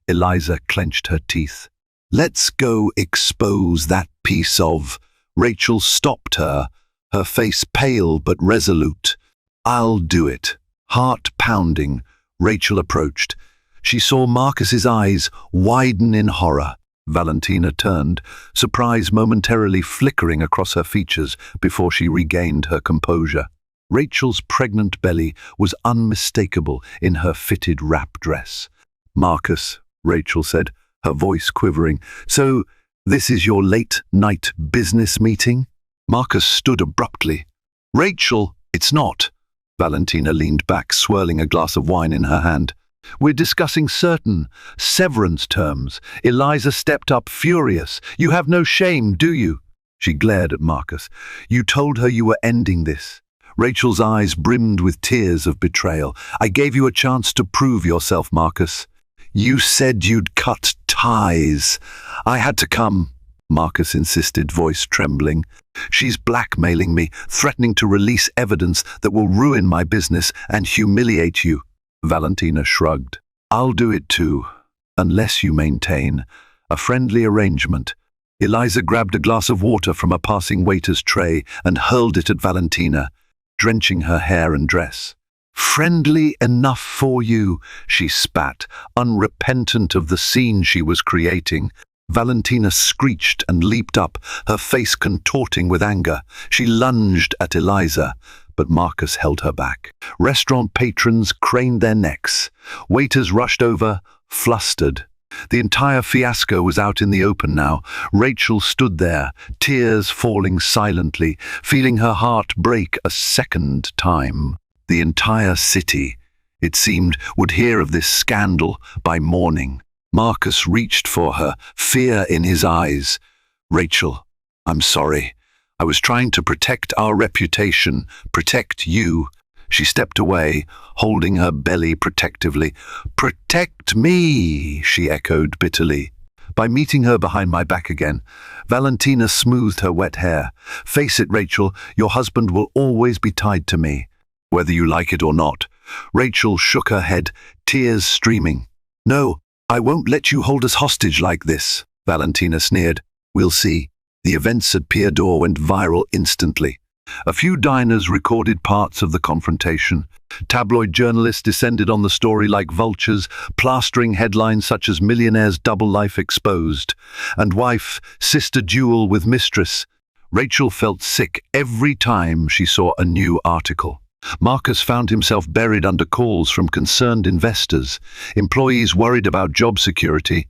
Eliza clenched her teeth. "Let's go expose that piece of—" Rachel stopped her, her face pale but resolute. "I'll do it." Heart pounding, Rachel approached. She saw Marcus's eyes widen in horror. Valentina turned, surprise momentarily flickering across her features before she regained her composure. Rachel's pregnant belly was unmistakable in her fitted wrap dress. "Marcus," Rachel said, her voice quivering, "so this is your late-night business meeting?" Marcus stood abruptly. "Rachel, it's not." Valentina leaned back, swirling a glass of wine in her hand. "We're discussing certain severance terms." Eliza stepped up, furious. "You have no shame, do you?" She glared at Marcus. "You told her you were ending this." Rachel's eyes brimmed with tears of betrayal. "I gave you a chance to prove yourself, Marcus. You said you'd cut ties. I had to come," Marcus insisted, voice trembling. "She's blackmailing me, threatening to release evidence that will ruin my business and humiliate you." Valentina shrugged. "I'll do it too, unless you maintain a friendly arrangement." Eliza grabbed a glass of water from a passing waiter's tray and hurled it at Valentina, drenching her hair and dress. "Friendly enough for you," she spat, unrepentant of the scene she was creating. Valentina screeched and leaped up, her face contorting with anger. She lunged at Eliza, but Marcus held her back. Restaurant patrons craned their necks. Waiters rushed over, flustered. The entire fiasco was out in the open now. Rachel stood there, tears falling silently, feeling her heart break a second time. The entire city, it seemed, would hear of this scandal by morning. Marcus reached for her, fear in his eyes. "Rachel, I'm sorry. I was trying to protect our reputation, protect you." She stepped away, holding her belly protectively. "Protect me," she echoed bitterly. By meeting her behind my back again, Valentina smoothed her wet hair. "Face it, Rachel, your husband will always be tied to me, whether you like it or not." Rachel shook her head, tears streaming. "No, I won't let you hold us hostage like this," Valentina sneered. "We'll see." The events at Pier d'Or went viral instantly. A few diners recorded parts of the confrontation. Tabloid journalists descended on the story like vultures, plastering headlines such as "Millionaire's double life exposed" and "Wife, sister duel with Mistress." Rachel felt sick every time she saw a new article. Marcus found himself buried under calls from concerned investors, employees worried about job security,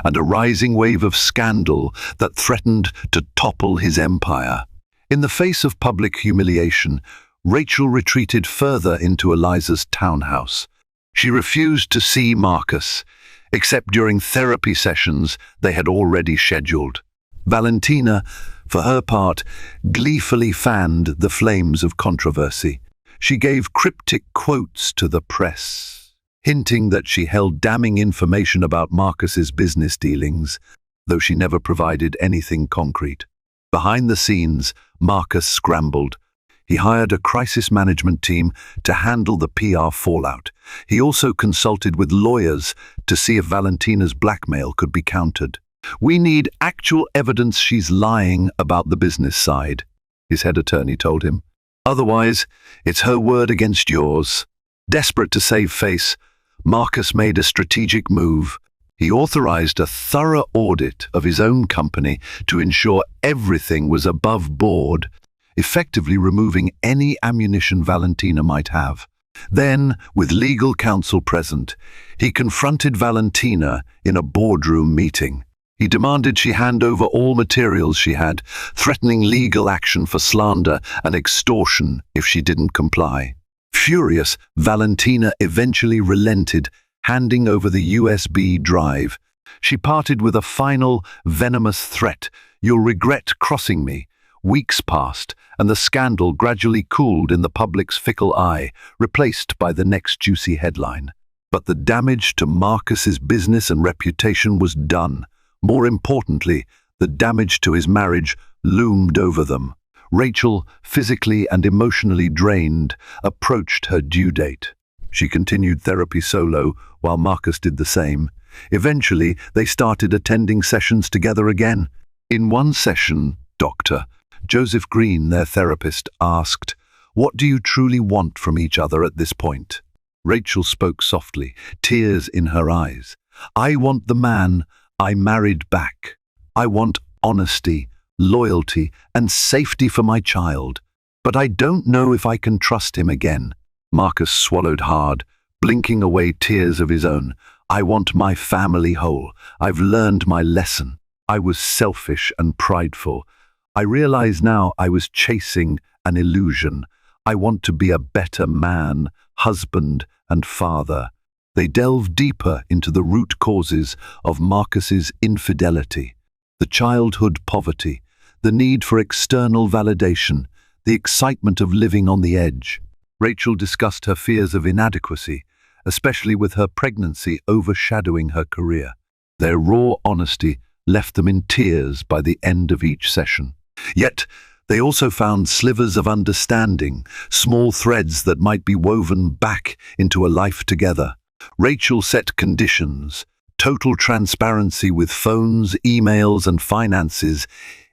and a rising wave of scandal that threatened to topple his empire. In the face of public humiliation, Rachel retreated further into Eliza's townhouse. She refused to see Marcus, except during therapy sessions they had already scheduled. Valentina, for her part, gleefully fanned the flames of controversy. She gave cryptic quotes to the press, hinting that she held damning information about Marcus's business dealings, though she never provided anything concrete. Behind the scenes, Marcus scrambled. He hired a crisis management team to handle the PR fallout. He also consulted with lawyers to see if Valentina's blackmail could be countered. "We need actual evidence she's lying about the business side," his head attorney told him. "Otherwise, it's her word against yours." Desperate to save face, Marcus made a strategic move. He authorized a thorough audit of his own company to ensure everything was above board, effectively removing any ammunition Valentina might have. Then, with legal counsel present, he confronted Valentina in a boardroom meeting. He demanded she hand over all materials she had, threatening legal action for slander and extortion if she didn't comply. Furious, Valentina eventually relented, handing over the USB drive. She parted with a final, venomous threat: "You'll regret crossing me." Weeks passed, and the scandal gradually cooled in the public's fickle eye, replaced by the next juicy headline. But the damage to Marcus's business and reputation was done. More importantly, the damage to his marriage loomed over them. Rachel, physically and emotionally drained, approached her due date. She continued therapy solo, while Marcus did the same. Eventually, they started attending sessions together again. In one session, Dr. Joseph Green, their therapist, asked, "What do you truly want from each other at this point?" Rachel spoke softly, tears in her eyes. "I want the man I married back. I want honesty, loyalty, and safety for my child. But I don't know if I can trust him again." Marcus swallowed hard, blinking away tears of his own. "I want my family whole. I've learned my lesson. I was selfish and prideful. I realize now I was chasing an illusion. I want to be a better man, husband, and father." They delved deeper into the root causes of Marcus's infidelity: the childhood poverty, the need for external validation, the excitement of living on the edge. Rachel discussed her fears of inadequacy, especially with her pregnancy overshadowing her career. Their raw honesty left them in tears by the end of each session. Yet, they also found slivers of understanding, small threads that might be woven back into a life together. Rachel set conditions: total transparency with phones, emails, and finances,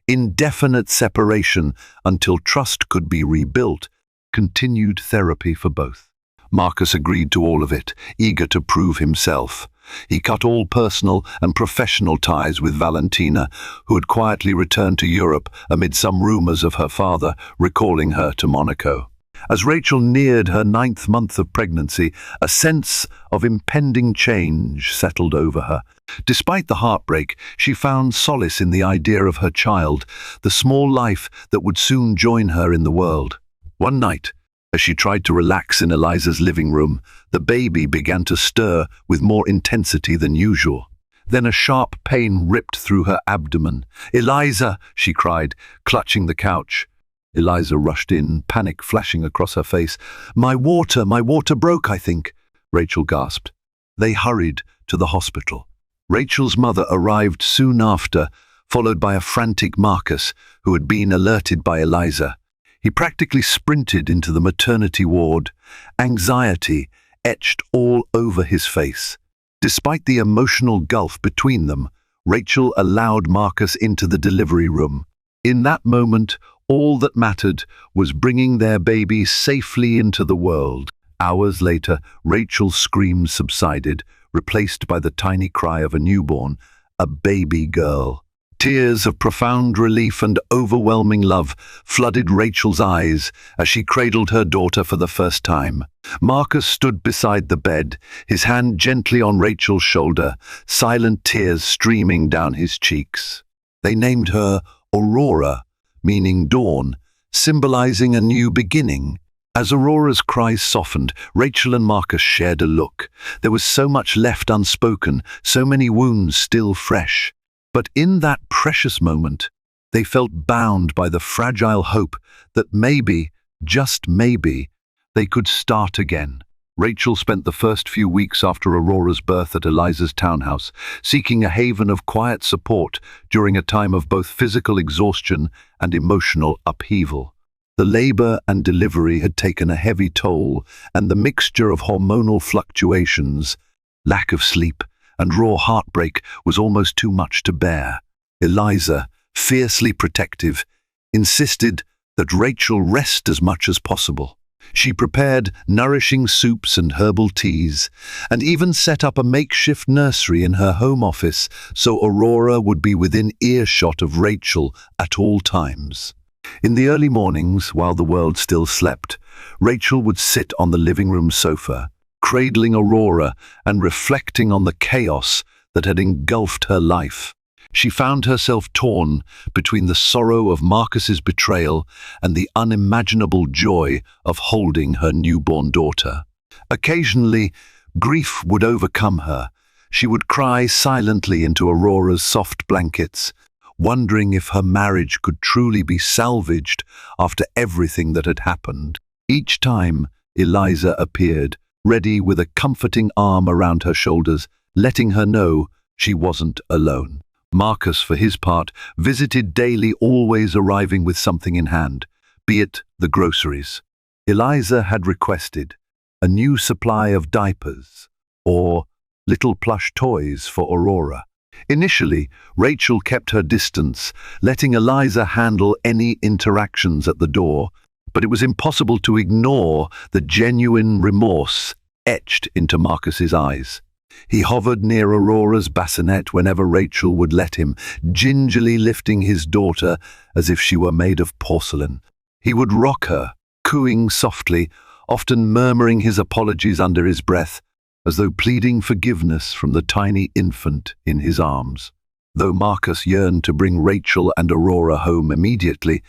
indefinite separation until trust could be rebuilt, continued therapy for both. Marcus agreed to all of it, eager to prove himself. He cut all personal and professional ties with Valentina, who had quietly returned to Europe amid some rumors of her father recalling her to Monaco. As Rachel neared her 9th month of pregnancy, a sense of impending change settled over her. Despite the heartbreak, she found solace in the idea of her child, the small life that would soon join her in the world. One night, as she tried to relax in Eliza's living room, the baby began to stir with more intensity than usual. Then a sharp pain ripped through her abdomen. "Eliza!" she cried, clutching the couch. Eliza rushed in, panic flashing across her face. My water broke, I think," Rachel gasped. They hurried to the hospital. Rachel's mother arrived soon after, followed by a frantic Marcus, who had been alerted by Eliza. He practically sprinted into the maternity ward, anxiety etched all over his face. Despite the emotional gulf between them, Rachel allowed Marcus into the delivery room. In that moment, all that mattered was bringing their baby safely into the world. Hours later, Rachel's screams subsided, replaced by the tiny cry of a newborn, a baby girl. Tears of profound relief and overwhelming love flooded Rachel's eyes as she cradled her daughter for the first time. Marcus stood beside the bed, his hand gently on Rachel's shoulder, silent tears streaming down his cheeks. They named her Aurora, meaning dawn, symbolizing a new beginning. As Aurora's cries softened, Rachel and Marcus shared a look. There was so much left unspoken, so many wounds still fresh. But in that precious moment, they felt bound by the fragile hope that maybe, just maybe, they could start again. Rachel spent the first few weeks after Aurora's birth at Eliza's townhouse, seeking a haven of quiet support during a time of both physical exhaustion and emotional upheaval. The labor and delivery had taken a heavy toll, and the mixture of hormonal fluctuations, lack of sleep, and raw heartbreak was almost too much to bear. Eliza, fiercely protective, insisted that Rachel rest as much as possible. She prepared nourishing soups and herbal teas, and even set up a makeshift nursery in her home office so Aurora would be within earshot of Rachel at all times. In the early mornings, while the world still slept, Rachel would sit on the living room sofa, cradling Aurora and reflecting on the chaos that had engulfed her life. She found herself torn between the sorrow of Marcus's betrayal and the unimaginable joy of holding her newborn daughter. Occasionally, Grief would overcome her. She would cry silently into Aurora's soft blankets, wondering if her marriage could truly be salvaged after everything that had happened. Each time, Eliza appeared, ready with a comforting arm around her shoulders, letting her know she wasn't alone. Marcus, for his part, visited daily, always arriving with something in hand, be it the groceries. Eliza had requested a new supply of diapers or little plush toys for Aurora. Initially, Rachel kept her distance, letting Eliza handle any interactions at the door, but it was impossible to ignore the genuine remorse etched into Marcus's eyes. He hovered near Aurora's bassinet whenever Rachel would let him, gingerly lifting his daughter as if she were made of porcelain. He would rock her, cooing softly, often murmuring his apologies under his breath, as though pleading forgiveness from the tiny infant in his arms. Though Marcus yearned to bring Rachel and Aurora home immediately,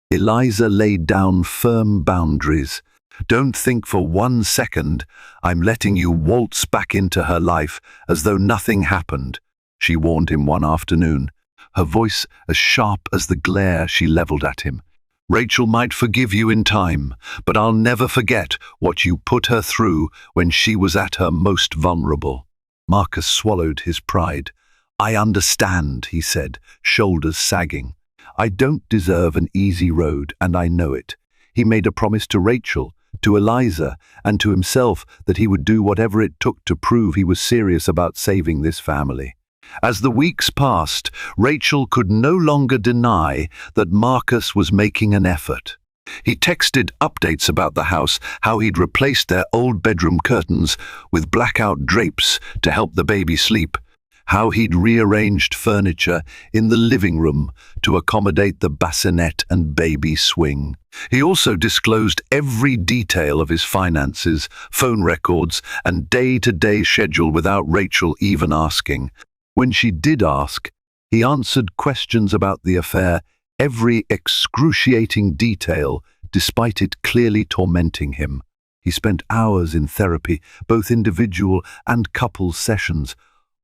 Eliza laid down firm boundaries. "Don't think for 1 second I'm letting you waltz back into her life as though nothing happened," she warned him one afternoon, her voice as sharp as the glare she leveled at him. "Rachel might forgive you in time, but I'll never forget what you put her through when she was at her most vulnerable." Marcus swallowed his pride. "I understand," he said, shoulders sagging. "I don't deserve an easy road, and I know it." He made a promise to Rachel, to Eliza, and to himself that he would do whatever it took to prove he was serious about saving this family. As the weeks passed, Rachel could no longer deny that Marcus was making an effort. He texted updates about the house, how he'd replaced their old bedroom curtains with blackout drapes to help the baby sleep, how he'd rearranged furniture in the living room to accommodate the bassinet and baby swing. He also disclosed every detail of his finances, phone records, and day-to-day schedule without Rachel even asking. When she did ask, he answered questions about the affair, every excruciating detail, despite it clearly tormenting him. He spent hours in therapy, both individual and couple sessions,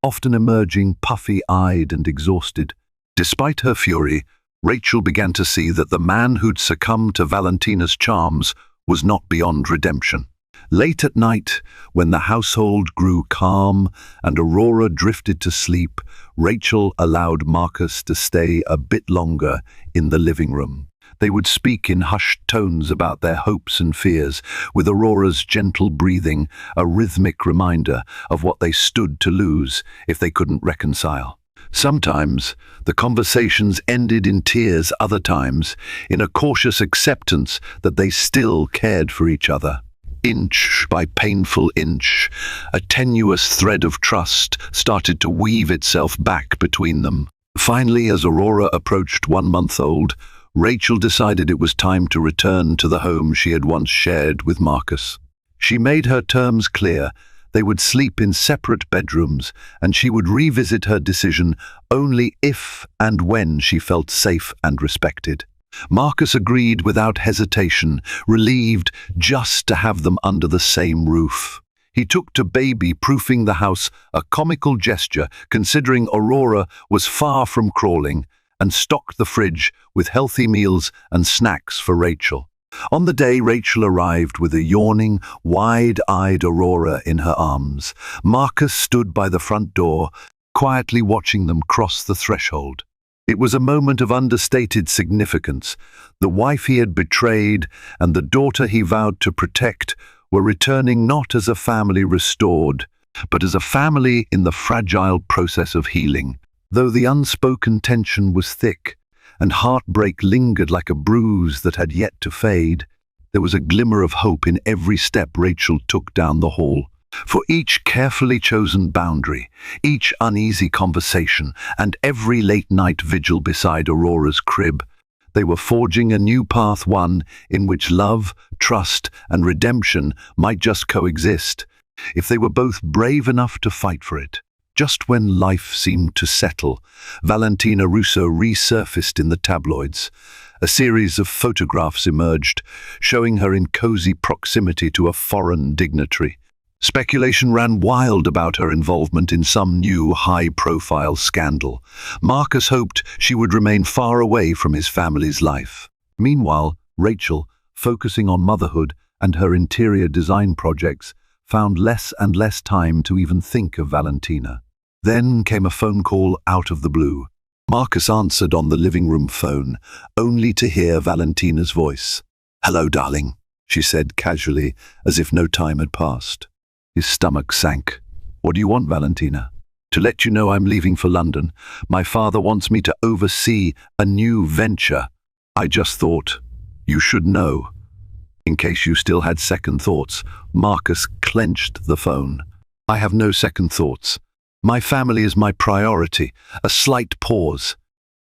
often emerging puffy-eyed and exhausted. Despite her fury, Rachel began to see that the man who'd succumbed to Valentina's charms was not beyond redemption. Late at night, when the household grew calm and Aurora drifted to sleep, Rachel allowed Marcus to stay a bit longer in the living room. They would speak in hushed tones about their hopes and fears, with Aurora's gentle breathing a rhythmic reminder of what they stood to lose if they couldn't reconcile. Sometimes the conversations ended in tears, other times in a cautious acceptance that they still cared for each other. Inch by painful inch, a tenuous thread of trust started to weave itself back between them. Finally, as Aurora approached 1 month old, Rachel decided it was time to return to the home she had once shared with Marcus. She made her terms clear. They would sleep in separate bedrooms, and she would revisit her decision only if and when she felt safe and respected. Marcus agreed without hesitation, relieved just to have them under the same roof. He took to baby-proofing the house, a comical gesture considering Aurora was far from crawling, and stocked the fridge with healthy meals and snacks for Rachel. On the day Rachel arrived with a yawning, wide-eyed Aurora in her arms, Marcus stood by the front door, quietly watching them cross the threshold. It was a moment of understated significance. The wife he had betrayed and the daughter he vowed to protect were returning not as a family restored, but as a family in the fragile process of healing. Though the unspoken tension was thick, and heartbreak lingered like a bruise that had yet to fade, there was a glimmer of hope in every step Rachel took down the hall. For each carefully chosen boundary, each uneasy conversation, and every late-night vigil beside Aurora's crib, they were forging a new path, one in which love, trust, and redemption might just coexist, if they were both brave enough to fight for it. Just when life seemed to settle, Valentina Russo resurfaced in the tabloids. A series of photographs emerged, showing her in cozy proximity to a foreign dignitary. Speculation ran wild about her involvement in some new high-profile scandal. Marcus hoped she would remain far away from his family's life. Meanwhile, Rachel, focusing on motherhood and her interior design projects, found less and less time to even think of Valentina. Then came a phone call out of the blue. Marcus answered on the living room phone, only to hear Valentina's voice. "Hello, darling," she said casually, as if no time had passed. His stomach sank. "What do you want, Valentina?" "To let you know I'm leaving for London. My father wants me to oversee a new venture. I just thought you should know." In case you still had second thoughts, Marcus clenched the phone. "I have no second thoughts. My family is my priority." A slight pause.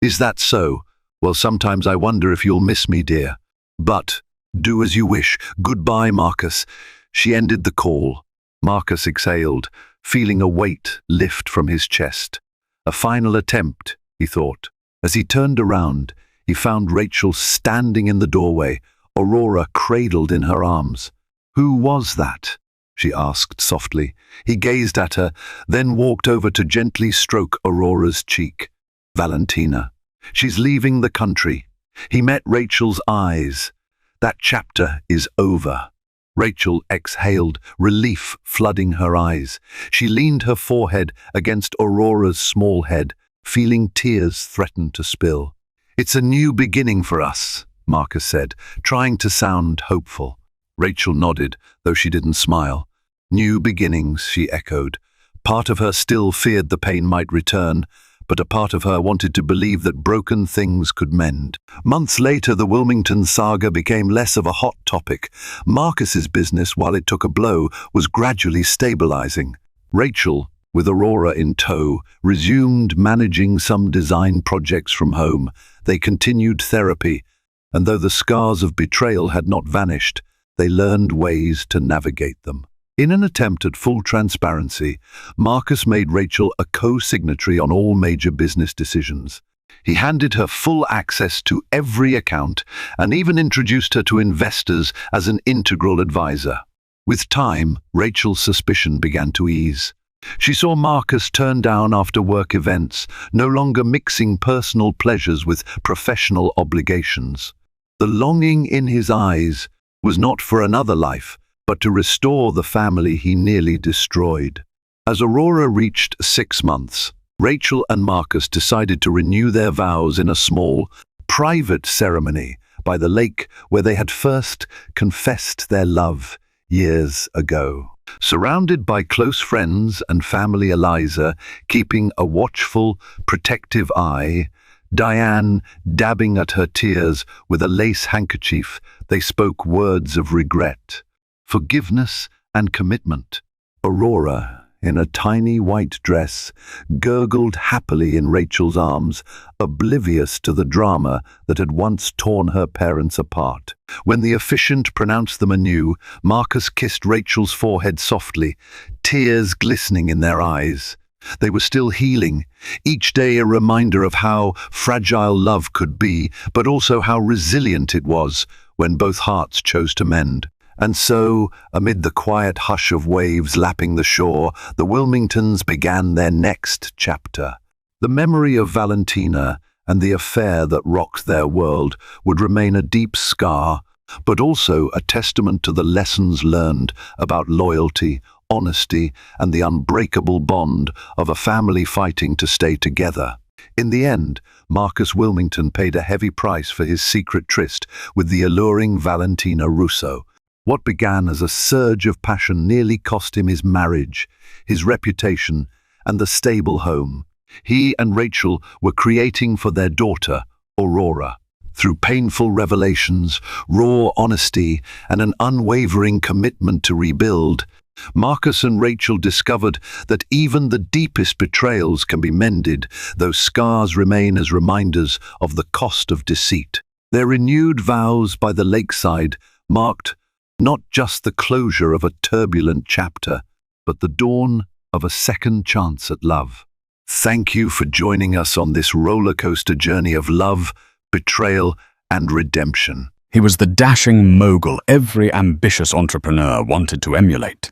"Is that so? Well, sometimes I wonder if you'll miss me, dear. But do as you wish. Goodbye, Marcus." She ended the call. Marcus exhaled, feeling a weight lift from his chest. A final attempt, he thought. As he turned around, he found Rachel standing in the doorway, Aurora cradled in her arms. "Who was that?" she asked softly. He gazed at her, then walked over to gently stroke Aurora's cheek. "Valentina. She's leaving the country." He met Rachel's eyes. "That chapter is over." Rachel exhaled, relief flooding her eyes. She leaned her forehead against Aurora's small head, feeling tears threaten to spill. "It's a new beginning for us," Marcus said, trying to sound hopeful. Rachel nodded, though she didn't smile. "New beginnings," she echoed. Part of her still feared the pain might return, but a part of her wanted to believe that broken things could mend. Months later, the Wilmington saga became less of a hot topic. Marcus's business, while it took a blow, was gradually stabilizing. Rachel, with Aurora in tow, resumed managing some design projects from home. They continued therapy, and though the scars of betrayal had not vanished, they learned ways to navigate them. In an attempt at full transparency, Marcus made Rachel a co-signatory on all major business decisions. He handed her full access to every account and even introduced her to investors as an integral advisor. With time, Rachel's suspicion began to ease. She saw Marcus turn down after-work events, no longer mixing personal pleasures with professional obligations. The longing in his eyes was not for another life, but to restore the family he nearly destroyed. As Aurora reached 6 months, Rachel and Marcus decided to renew their vows in a small, private ceremony by the lake where they had first confessed their love years ago. Surrounded by close friends and family, Eliza keeping a watchful, protective eye, Diane dabbing at her tears with a lace handkerchief, they spoke words of regret, forgiveness and commitment. Aurora, in a tiny white dress, gurgled happily in Rachel's arms, oblivious to the drama that had once torn her parents apart. When the officiant pronounced them anew, Marcus kissed Rachel's forehead softly, tears glistening in their eyes. They were still healing, each day a reminder of how fragile love could be, but also how resilient it was when both hearts chose to mend. And so, amid the quiet hush of waves lapping the shore, the Wilmingtons began their next chapter. The memory of Valentina and the affair that rocked their world would remain a deep scar, but also a testament to the lessons learned about loyalty, honesty, and the unbreakable bond of a family fighting to stay together. In the end, Marcus Wilmington paid a heavy price for his secret tryst with the alluring Valentina Russo. What began as a surge of passion nearly cost him his marriage, his reputation, and the stable home he and Rachel were creating for their daughter, Aurora. Through painful revelations, raw honesty, and an unwavering commitment to rebuild, Marcus and Rachel discovered that even the deepest betrayals can be mended, though scars remain as reminders of the cost of deceit. Their renewed vows by the lakeside marked not just the closure of a turbulent chapter, but the dawn of a second chance at love. Thank you for joining us on this roller coaster journey of love, betrayal, and redemption. He was the dashing mogul every ambitious entrepreneur wanted to emulate.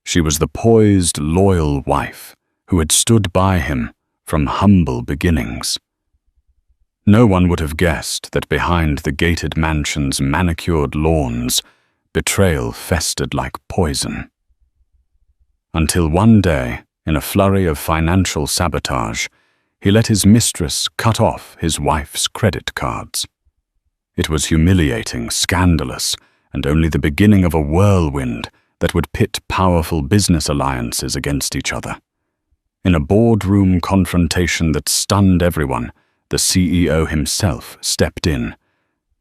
She was the poised, loyal wife who had stood by him from humble beginnings. No one would have guessed that behind the gated mansion's manicured lawns, betrayal festered like poison. Until one day, in a flurry of financial sabotage, he let his mistress cut off his wife's credit cards. It was humiliating, scandalous, and only the beginning of a whirlwind that would pit powerful business alliances against each other. In a boardroom confrontation that stunned everyone, the CEO himself stepped in,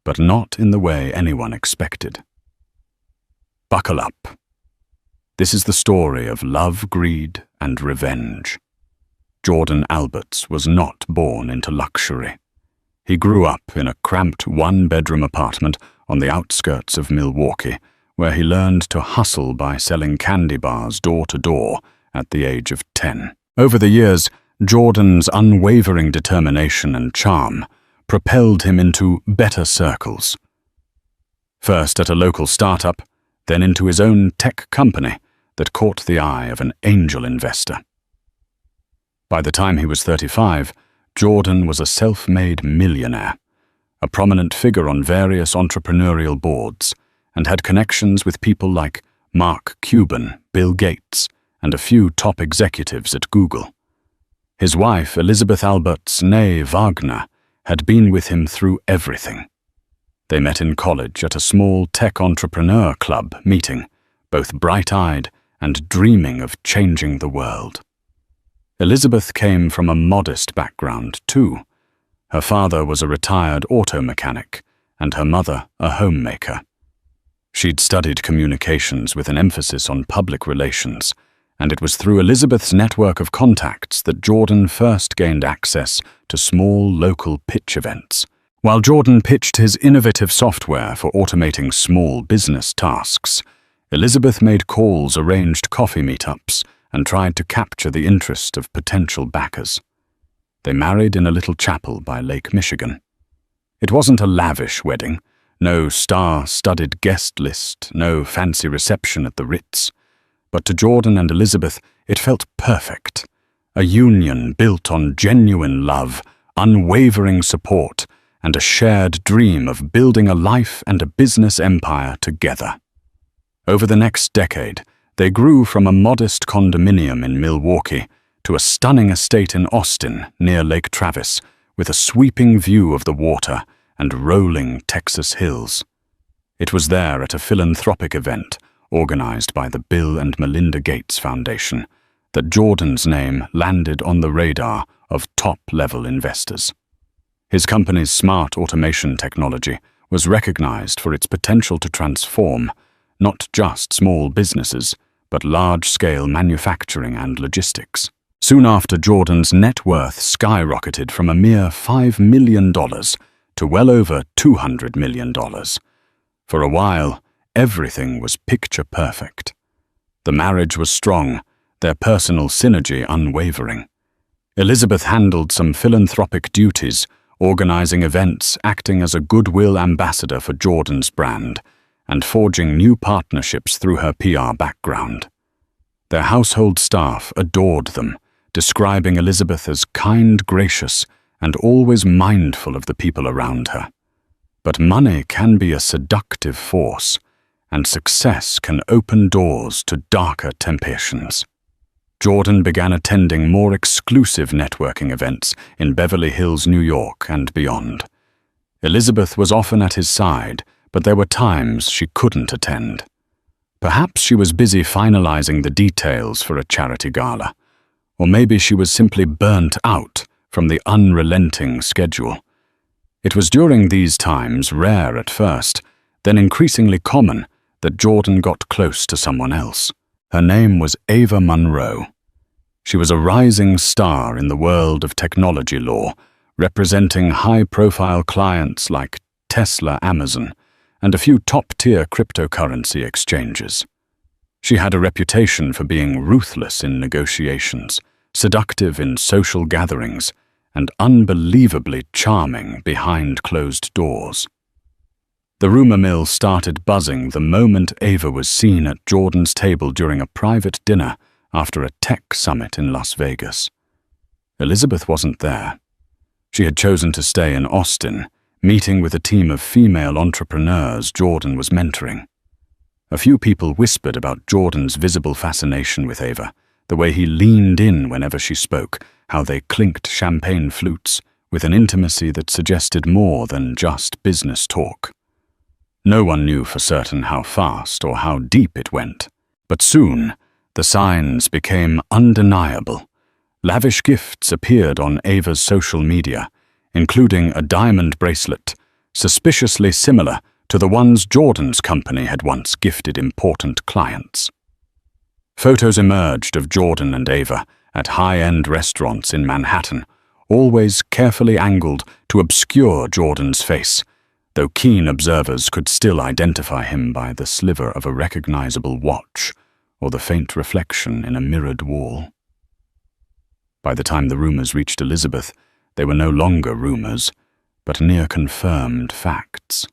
but not in the way anyone expected. Buckle up. This is the story of love, greed, and revenge. Jordan Alberts was not born into luxury. He grew up in a cramped one-bedroom apartment on the outskirts of Milwaukee, where he learned to hustle by selling candy bars door to door at the age of 10. Over the years, Jordan's unwavering determination and charm propelled him into better circles. First at a local startup, then into his own tech company that caught the eye of an angel investor. By the time he was 35, Jordan was a self-made millionaire, a prominent figure on various entrepreneurial boards, and had connections with people like Mark Cuban, Bill Gates, and a few top executives at Google. His wife, Elizabeth Alberts née Wagner, had been with him through everything. They met in college at a small tech entrepreneur club meeting, both bright-eyed and dreaming of changing the world. Elizabeth came from a modest background, too. Her father was a retired auto mechanic, and her mother a homemaker. She'd studied communications with an emphasis on public relations, and it was through Elizabeth's network of contacts that Jordan first gained access to small local pitch events. While Jordan pitched his innovative software for automating small business tasks, Elizabeth made calls, arranged coffee meetups, and tried to capture the interest of potential backers. They married in a little chapel by Lake Michigan. It wasn't a lavish wedding, no star-studded guest list, no fancy reception at the Ritz. But to Jordan and Elizabeth, it felt perfect. A union built on genuine love, unwavering support, and a shared dream of building a life and a business empire together. Over the next decade, they grew from a modest condominium in Milwaukee to a stunning estate in Austin near Lake Travis, with a sweeping view of the water and rolling Texas hills. It was there at a philanthropic event organized by the Bill and Melinda Gates Foundation that Jordan's name landed on the radar of top-level investors. His company's smart automation technology was recognized for its potential to transform not just small businesses, but large-scale manufacturing and logistics. Soon after, Jordan's net worth skyrocketed from a mere $5 million to well over $200 million. For a while, everything was picture perfect. The marriage was strong, their personal synergy unwavering. Elizabeth handled some philanthropic duties, organizing events, acting as a goodwill ambassador for Jordan's brand, and forging new partnerships through her PR background. Their household staff adored them, describing Elizabeth as kind, gracious, and always mindful of the people around her. But money can be a seductive force, and success can open doors to darker temptations. Jordan began attending more exclusive networking events in Beverly Hills, New York, and beyond. Elizabeth was often at his side, but there were times she couldn't attend. Perhaps she was busy finalizing the details for a charity gala, or maybe she was simply burnt out from the unrelenting schedule. It was during these times, rare at first, then increasingly common, that Jordan got close to someone else. Her name was Ava Monroe. She was a rising star in the world of technology law, representing high-profile clients like Tesla, Amazon, and a few top-tier cryptocurrency exchanges. She had a reputation for being ruthless in negotiations, seductive in social gatherings, and unbelievably charming behind closed doors. The rumor mill started buzzing the moment Ava was seen at Jordan's table during a private dinner after a tech summit in Las Vegas. Elizabeth wasn't there. She had chosen to stay in Austin, meeting with a team of female entrepreneurs Jordan was mentoring. A few people whispered about Jordan's visible fascination with Ava, the way he leaned in whenever she spoke, how they clinked champagne flutes with an intimacy that suggested more than just business talk. No one knew for certain how fast or how deep it went, but soon the signs became undeniable. Lavish gifts appeared on Ava's social media, including a diamond bracelet, suspiciously similar to the ones Jordan's company had once gifted important clients. Photos emerged of Jordan and Ava at high-end restaurants in Manhattan, always carefully angled to obscure Jordan's face, though keen observers could still identify him by the sliver of a recognizable watch or the faint reflection in a mirrored wall. By the time the rumors reached Elizabeth, they were no longer rumors, but near-confirmed facts.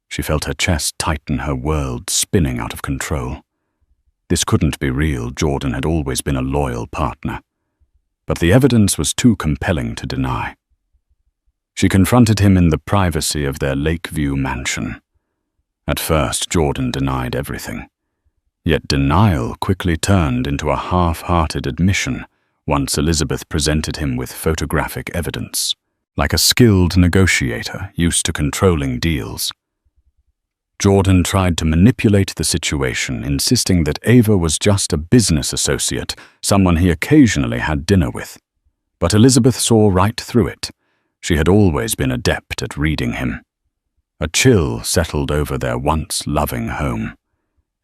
She felt her chest tighten, her world spinning out of control. This couldn't be real. Jordan had always been a loyal partner. But the evidence was too compelling to deny. She confronted him in the privacy of their Lakeview mansion. At first, Jordan denied everything. Yet denial quickly turned into a half-hearted admission once Elizabeth presented him with photographic evidence. Like a skilled negotiator used to controlling deals, Jordan tried to manipulate the situation, insisting that Ava was just a business associate, someone he occasionally had dinner with. But Elizabeth saw right through it. She had always been adept at reading him. A chill settled over their once loving home.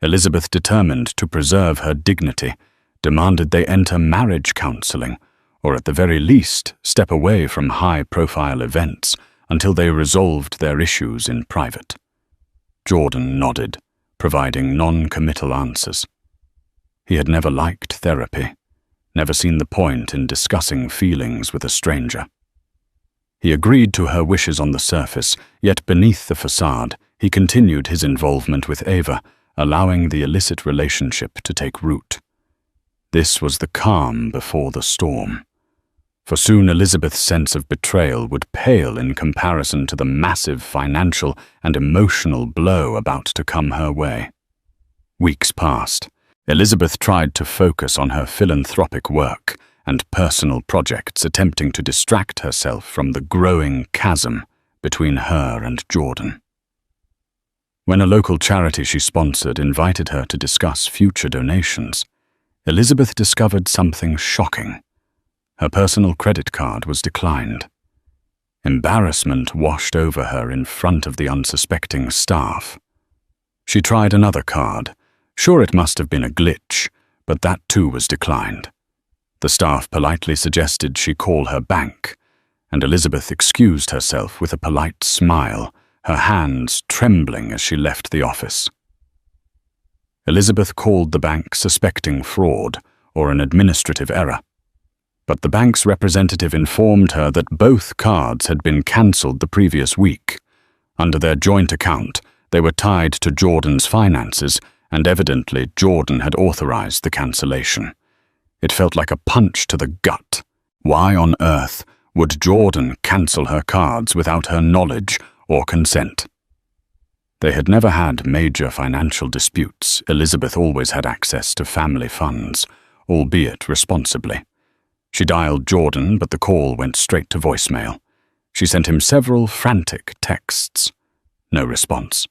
Elizabeth, determined to preserve her dignity, demanded they enter marriage counseling, or at the very least step away from high-profile events until they resolved their issues in private. Jordan nodded, providing non-committal answers. He had never liked therapy, never seen the point in discussing feelings with a stranger. He agreed to her wishes on the surface, yet beneath the facade, he continued his involvement with Ava, allowing the illicit relationship to take root. This was the calm before the storm. For soon Elizabeth's sense of betrayal would pale in comparison to the massive financial and emotional blow about to come her way. Weeks passed. Elizabeth tried to focus on her philanthropic work and personal projects, attempting to distract herself from the growing chasm between her and Jordan. When a local charity she sponsored invited her to discuss future donations, Elizabeth discovered something shocking. Her personal credit card was declined. Embarrassment washed over her in front of the unsuspecting staff. She tried another card. Sure, it must have been a glitch, but that too was declined. The staff politely suggested she call her bank, and Elizabeth excused herself with a polite smile, her hands trembling as she left the office. Elizabeth called the bank suspecting fraud or an administrative error. But the bank's representative informed her that both cards had been cancelled the previous week. Under their joint account, they were tied to Jordan's finances, and evidently Jordan had authorized the cancellation. It felt like a punch to the gut. Why on earth would Jordan cancel her cards without her knowledge or consent? They had never had major financial disputes. Elizabeth always had access to family funds, albeit responsibly. She dialed Jordan, but the call went straight to voicemail. She sent him several frantic texts. No response.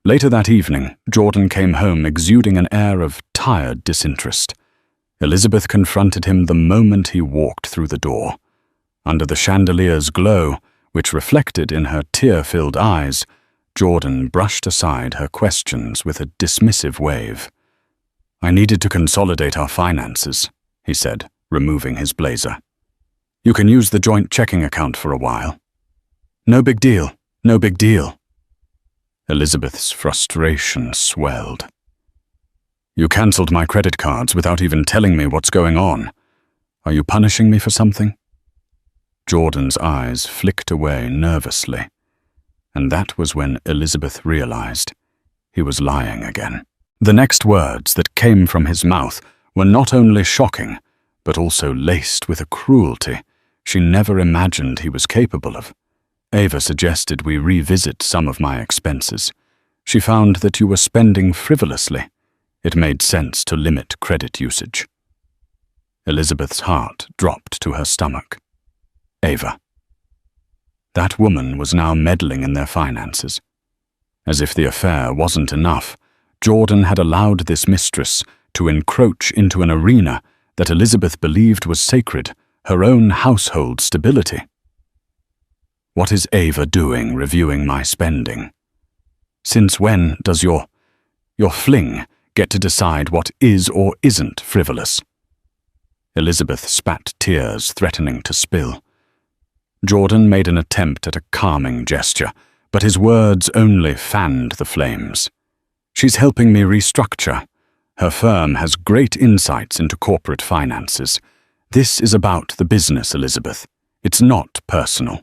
Later that evening, Jordan came home exuding an air of tired disinterest. Elizabeth confronted him the moment he walked through the door. Under the chandelier's glow, which reflected in her tear-filled eyes, Jordan brushed aside her questions with a dismissive wave. "I needed to consolidate our finances," he said, removing his blazer. "You can use the joint checking account for a while." "No big deal, no big deal." Elizabeth's frustration swelled. "You cancelled my credit cards without even telling me what's going on. Are you punishing me for something?" Jordan's eyes flicked away nervously. And that was when Elizabeth realized he was lying again. The next words that came from his mouth were not only shocking, but also laced with a cruelty she never imagined he was capable of. Ava suggested we revisit some of my expenses. She found that you were spending frivolously. It made sense to limit credit usage. Elizabeth's heart dropped to her stomach. Ava. That woman was now meddling in their finances. As if the affair wasn't enough, Jordan had allowed this mistress to encroach into an arena that Elizabeth believed was sacred, her own household stability. What is Ava doing reviewing my spending? Since when does your fling get to decide what is or isn't frivolous? Elizabeth spat tears, threatening to spill. Jordan made an attempt at a calming gesture, but his words only fanned the flames. She's helping me restructure. Her firm has great insights into corporate finances. This is about the business, Elizabeth. It's not personal.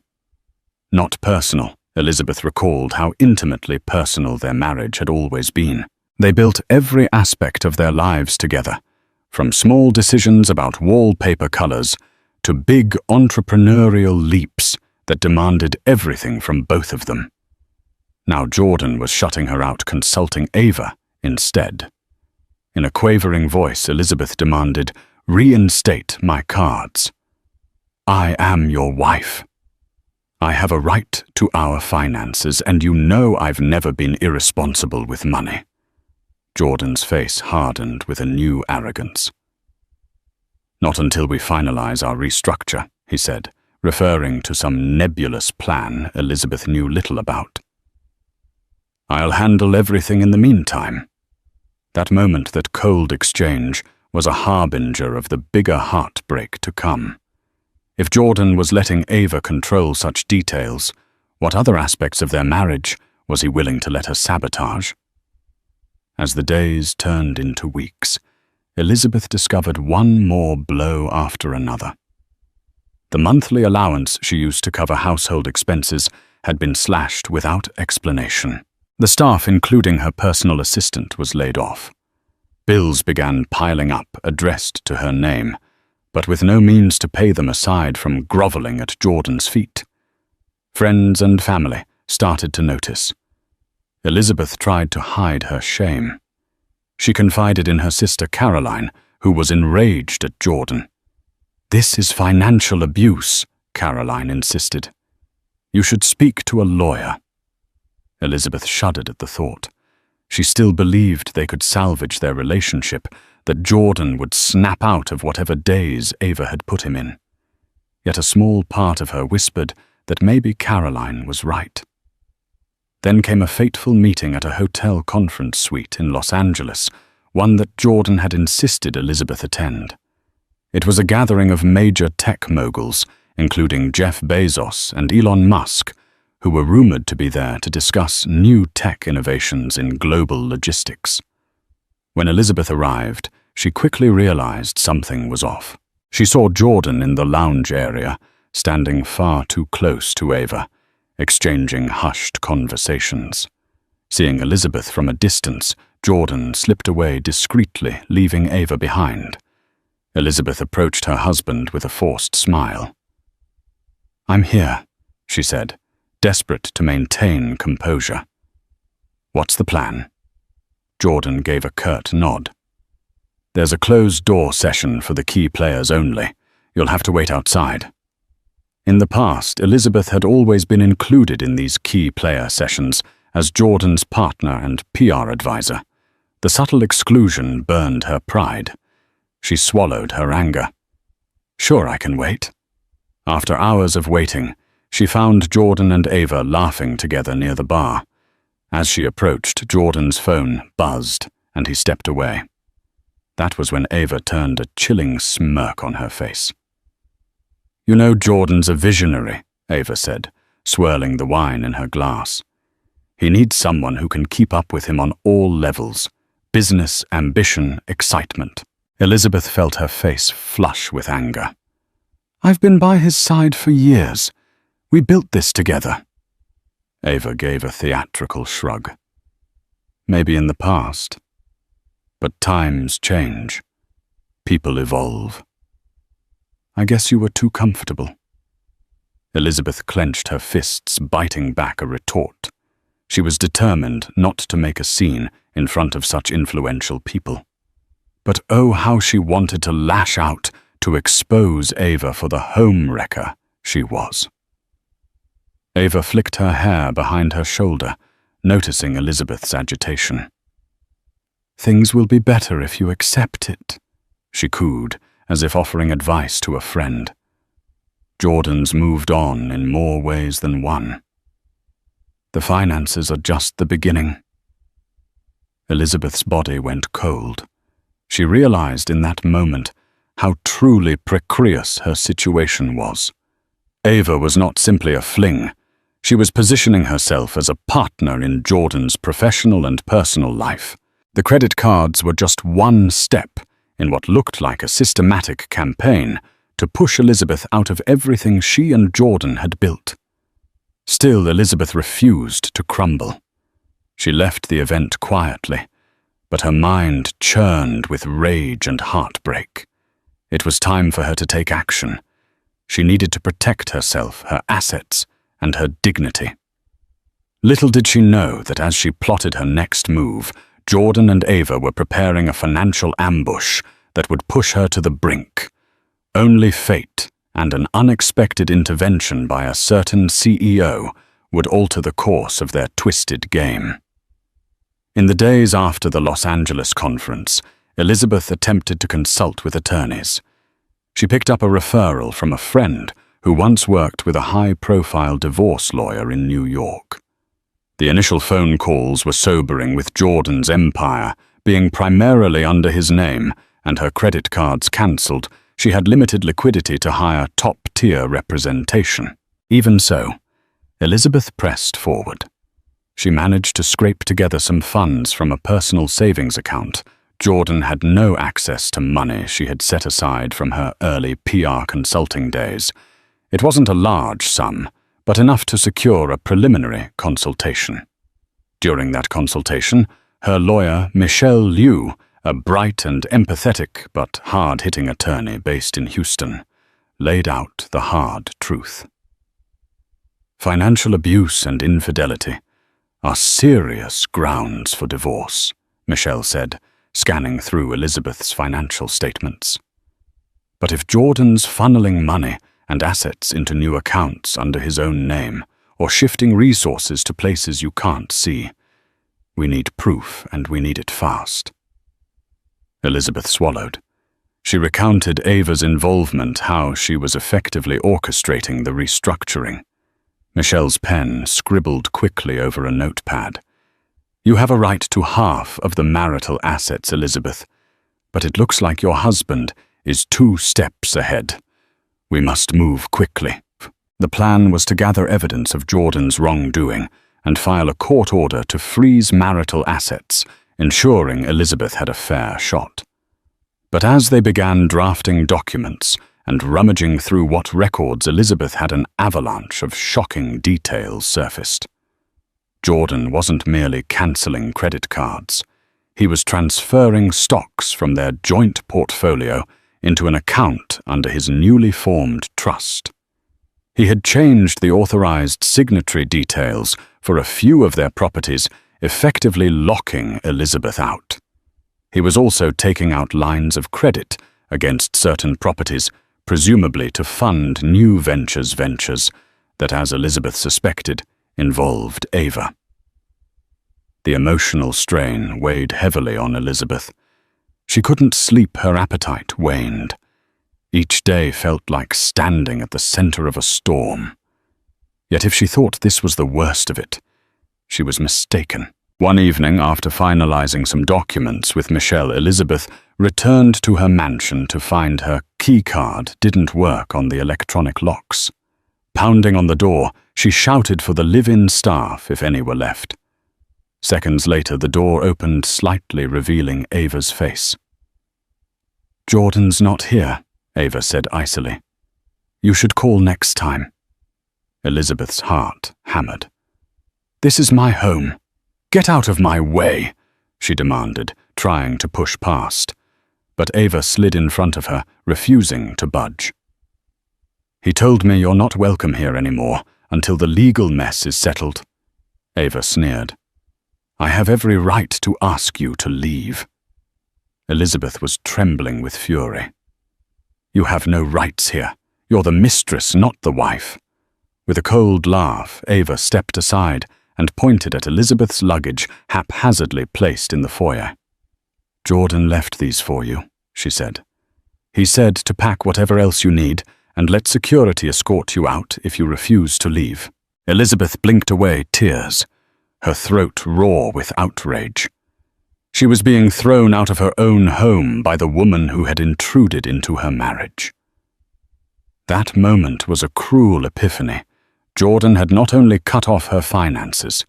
Not personal. Elizabeth recalled how intimately personal their marriage had always been. They built every aspect of their lives together, from small decisions about wallpaper colors to big entrepreneurial leaps that demanded everything from both of them. Now Jordan was shutting her out, consulting Ava instead. In a quavering voice, Elizabeth demanded, "Reinstate my cards. I am your wife. I have a right to our finances, and you know I've never been irresponsible with money." Jordan's face hardened with a new arrogance. "Not until we finalize our restructure," he said, referring to some nebulous plan Elizabeth knew little about. "I'll handle everything in the meantime." That moment, that cold exchange, was a harbinger of the bigger heartbreak to come. If Jordan was letting Ava control such details, what other aspects of their marriage was he willing to let her sabotage? As the days turned into weeks, Elizabeth discovered one more blow after another. The monthly allowance she used to cover household expenses had been slashed without explanation. The staff, including her personal assistant, was laid off. Bills began piling up, addressed to her name, but with no means to pay them aside from groveling at Jordan's feet. Friends and family started to notice. Elizabeth tried to hide her shame. She confided in her sister Caroline, who was enraged at Jordan. "This is financial abuse," Caroline insisted. "You should speak to a lawyer." Elizabeth shuddered at the thought. She still believed they could salvage their relationship, that Jordan would snap out of whatever daze Ava had put him in. Yet a small part of her whispered that maybe Caroline was right. Then came a fateful meeting at a hotel conference suite in Los Angeles, one that Jordan had insisted Elizabeth attend. It was a gathering of major tech moguls, including Jeff Bezos and Elon Musk, who were rumored to be there to discuss new tech innovations in global logistics. When Elizabeth arrived, she quickly realized something was off. She saw Jordan in the lounge area, standing far too close to Ava, exchanging hushed conversations. Seeing Elizabeth from a distance, Jordan slipped away discreetly, leaving Ava behind. Elizabeth approached her husband with a forced smile. "I'm here," she said, desperate to maintain composure. "What's the plan?" Jordan gave a curt nod. "There's a closed-door session for the key players only. You'll have to wait outside." In the past, Elizabeth had always been included in these key player sessions as Jordan's partner and PR advisor. The subtle exclusion burned her pride. She swallowed her anger. "Sure, I can wait." After hours of waiting, she found Jordan and Ava laughing together near the bar. As she approached, Jordan's phone buzzed, and he stepped away. That was when Ava turned a chilling smirk on her face. "You know Jordan's a visionary," Ava said, swirling the wine in her glass. "He needs someone who can keep up with him on all levels: business, ambition, excitement." Elizabeth felt her face flush with anger. "I've been by his side for years. We built this together." Ava gave a theatrical shrug. Maybe in the past. But times change. People evolve. I guess you were too comfortable. Elizabeth clenched her fists, biting back a retort. She was determined not to make a scene in front of such influential people. But oh, how she wanted to lash out to expose Ava for the home wrecker she was. Ava flicked her hair behind her shoulder, noticing Elizabeth's agitation. "Things will be better if you accept it," she cooed, as if offering advice to a friend. Jordan's moved on in more ways than one. The finances are just the beginning. Elizabeth's body went cold. She realized in that moment how truly precarious her situation was. Ava was not simply a fling. She was positioning herself as a partner in Jordan's professional and personal life. The credit cards were just one step in what looked like a systematic campaign to push Elizabeth out of everything she and Jordan had built. Still, Elizabeth refused to crumble. She left the event quietly, but her mind churned with rage and heartbreak. It was time for her to take action. She needed to protect herself, her assets, and her dignity. Little did she know that as she plotted her next move, Jordan and Ava were preparing a financial ambush that would push her to the brink. Only fate and an unexpected intervention by a certain CEO would alter the course of their twisted game. In the days after the Los Angeles conference, Elizabeth attempted to consult with attorneys. She picked up a referral from a friend who once worked with a high-profile divorce lawyer in New York. The initial phone calls were sobering, with Jordan's empire being primarily under his name and her credit cards cancelled. She had limited liquidity to hire top-tier representation. Even so, Elizabeth pressed forward. She managed to scrape together some funds from a personal savings account. Jordan had no access to money she had set aside from her early PR consulting days. It wasn't a large sum, but enough to secure a preliminary consultation. During that consultation, her lawyer, Michelle Liu, a bright and empathetic but hard-hitting attorney based in Houston, laid out the hard truth. Financial abuse and infidelity are serious grounds for divorce, Michelle said, scanning through Elizabeth's financial statements. But if Jordan's funneling money and assets into new accounts under his own name, or shifting resources to places you can't see, we need proof, and we need it fast. Elizabeth swallowed. She recounted Ava's involvement, how she was effectively orchestrating the restructuring. Michelle's pen scribbled quickly over a notepad. "You have a right to half of the marital assets, Elizabeth, but it looks like your husband is 2 steps ahead. We must move quickly." The plan was to gather evidence of Jordan's wrongdoing and file a court order to freeze marital assets, ensuring Elizabeth had a fair shot. But as they began drafting documents and rummaging through what records, Elizabeth had an avalanche of shocking details surfaced. Jordan wasn't merely cancelling credit cards. He was transferring stocks from their joint portfolio into an account under his newly formed trust. He had changed the authorized signatory details for a few of their properties, effectively locking Elizabeth out. He was also taking out lines of credit against certain properties, presumably to fund new ventures that, as Elizabeth suspected, involved Ava. The emotional strain weighed heavily on Elizabeth. She couldn't sleep, her appetite waned. Each day felt like standing at the center of a storm. Yet if she thought this was the worst of it, she was mistaken. One evening, after finalizing some documents with Michelle, Elizabeth returned to her mansion to find her key card didn't work on the electronic locks. Pounding on the door, she shouted for the live-in staff if any were left. Seconds later, the door opened slightly, revealing Ava's face. "Jordan's not here," Ava said icily. "You should call next time." Elizabeth's heart hammered. This is my home. Get out of my way, she demanded, trying to push past. But Ava slid in front of her, refusing to budge. He told me you're not welcome here anymore until the legal mess is settled. Ava sneered. I have every right to ask you to leave. Elizabeth was trembling with fury. You have no rights here. You're the mistress, not the wife. With a cold laugh, Ava stepped aside and pointed at Elizabeth's luggage haphazardly placed in the foyer. Jordan left these for you, she said. He said to pack whatever else you need and let security escort you out if you refuse to leave. Elizabeth blinked away tears, her throat raw with outrage. She was being thrown out of her own home by the woman who had intruded into her marriage. That moment was a cruel epiphany. Jordan had not only cut off her finances,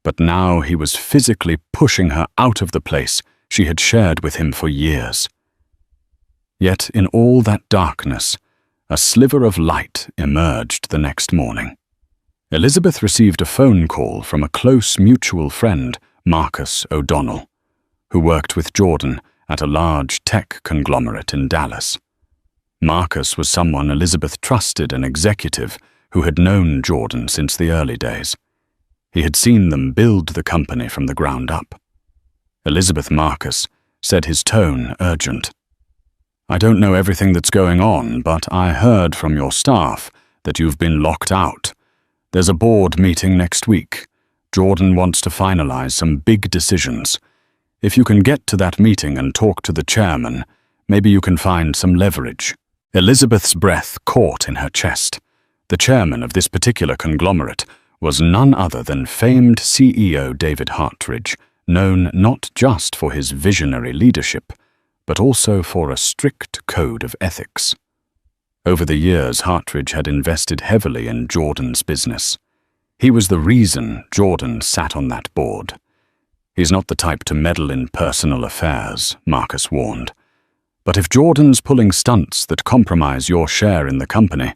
but now he was physically pushing her out of the place she had shared with him for years. Yet in all that darkness, a sliver of light emerged the next morning. Elizabeth received a phone call from a close mutual friend, Marcus O'Donnell, who worked with Jordan at a large tech conglomerate in Dallas. Marcus was someone Elizabeth trusted, an executive who had known Jordan since the early days. He had seen them build the company from the ground up. Elizabeth Marcus said, his tone urgent. I don't know everything that's going on, but I heard from your staff that you've been locked out. There's a board meeting next week. Jordan wants to finalize some big decisions. If you can get to that meeting and talk to the chairman, maybe you can find some leverage. Elizabeth's breath caught in her chest. The chairman of this particular conglomerate was none other than famed CEO David Hartridge, known not just for his visionary leadership, but also for a strict code of ethics. Over the years, Hartridge had invested heavily in Jordan's business. He was the reason Jordan sat on that board. He's not the type to meddle in personal affairs, Marcus warned. But if Jordan's pulling stunts that compromise your share in the company,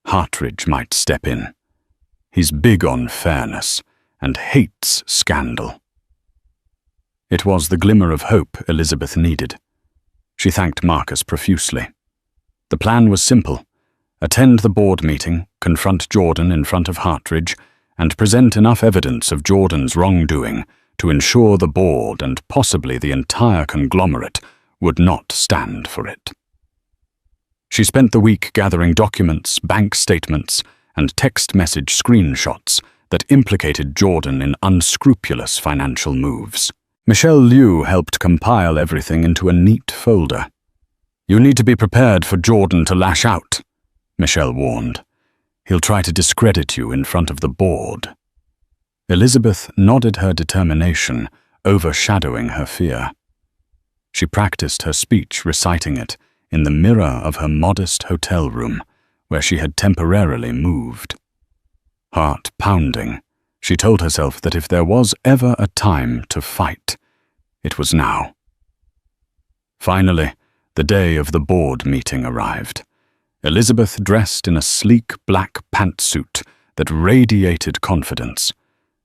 Hartridge might step in. He's big on fairness and hates scandal. It was the glimmer of hope Elizabeth needed. She thanked Marcus profusely. The plan was simple. Attend the board meeting, confront Jordan in front of Hartridge, and present enough evidence of Jordan's wrongdoing to ensure the board and possibly the entire conglomerate would not stand for it. She spent the week gathering documents, bank statements, and text message screenshots that implicated Jordan in unscrupulous financial moves. Michelle Liu helped compile everything into a neat folder. You need to be prepared for Jordan to lash out, Michelle warned. He'll try to discredit you in front of the board. Elizabeth nodded her determination, overshadowing her fear. She practiced her speech, reciting it in the mirror of her modest hotel room, where she had temporarily moved. Heart pounding, she told herself that if there was ever a time to fight, it was now. Finally, the day of the board meeting arrived. Elizabeth dressed in a sleek black pantsuit that radiated confidence.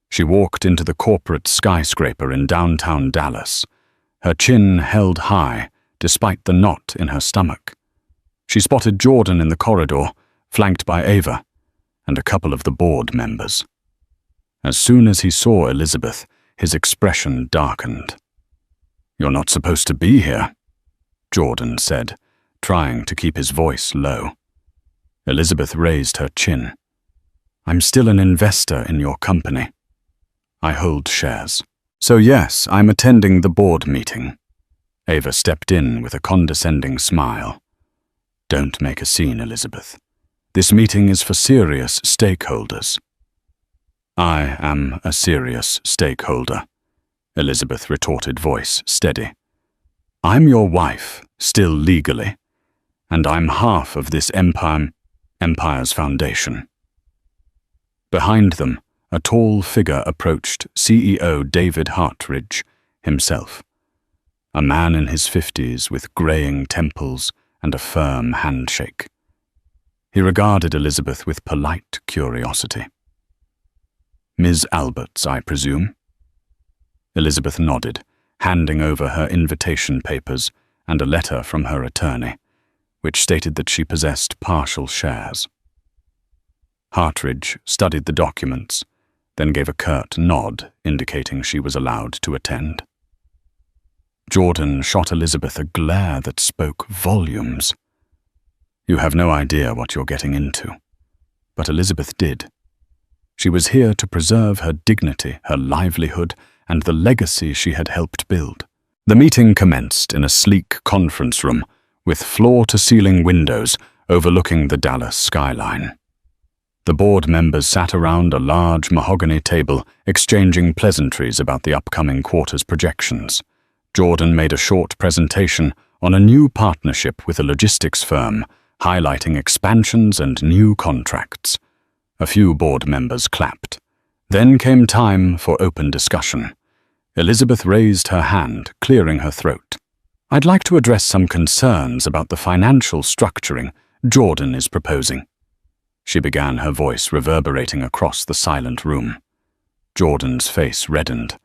She walked into the corporate skyscraper in downtown Dallas, her chin held high despite the knot in her stomach. She spotted Jordan in the corridor, flanked by Ava and a couple of the board members. As soon as he saw Elizabeth, his expression darkened. You're not supposed to be here, Jordan said, trying to keep his voice low. Elizabeth raised her chin. I'm still an investor in your company. I hold shares. So yes, I'm attending the board meeting. Ava stepped in with a condescending smile. Don't make a scene, Elizabeth. This meeting is for serious stakeholders. I am a serious stakeholder, Elizabeth retorted, voice steady. I'm your wife, still legally, and I'm half of this empire's foundation. Behind them, a tall figure approached CEO David Hartridge himself, a man in his 50s with graying temples and a firm handshake. He regarded Elizabeth with polite curiosity. Ms. Alberts, I presume? Elizabeth nodded, handing over her invitation papers and a letter from her attorney, which stated that she possessed partial shares. Hartridge studied the documents, then gave a curt nod indicating she was allowed to attend. Jordan shot Elizabeth a glare that spoke volumes. You have no idea what you're getting into. But Elizabeth did. She was here to preserve her dignity, her livelihood, and the legacy she had helped build. The meeting commenced in a sleek conference room with floor-to-ceiling windows overlooking the Dallas skyline. The board members sat around a large mahogany table, exchanging pleasantries about the upcoming quarter's projections. Jordan made a short presentation on a new partnership with a logistics firm, highlighting expansions and new contracts. A few board members clapped. Then came time for open discussion. Elizabeth raised her hand, clearing her throat. I'd like to address some concerns about the financial structuring Jordan is proposing. She began, her voice reverberating across the silent room. Jordan's face reddened.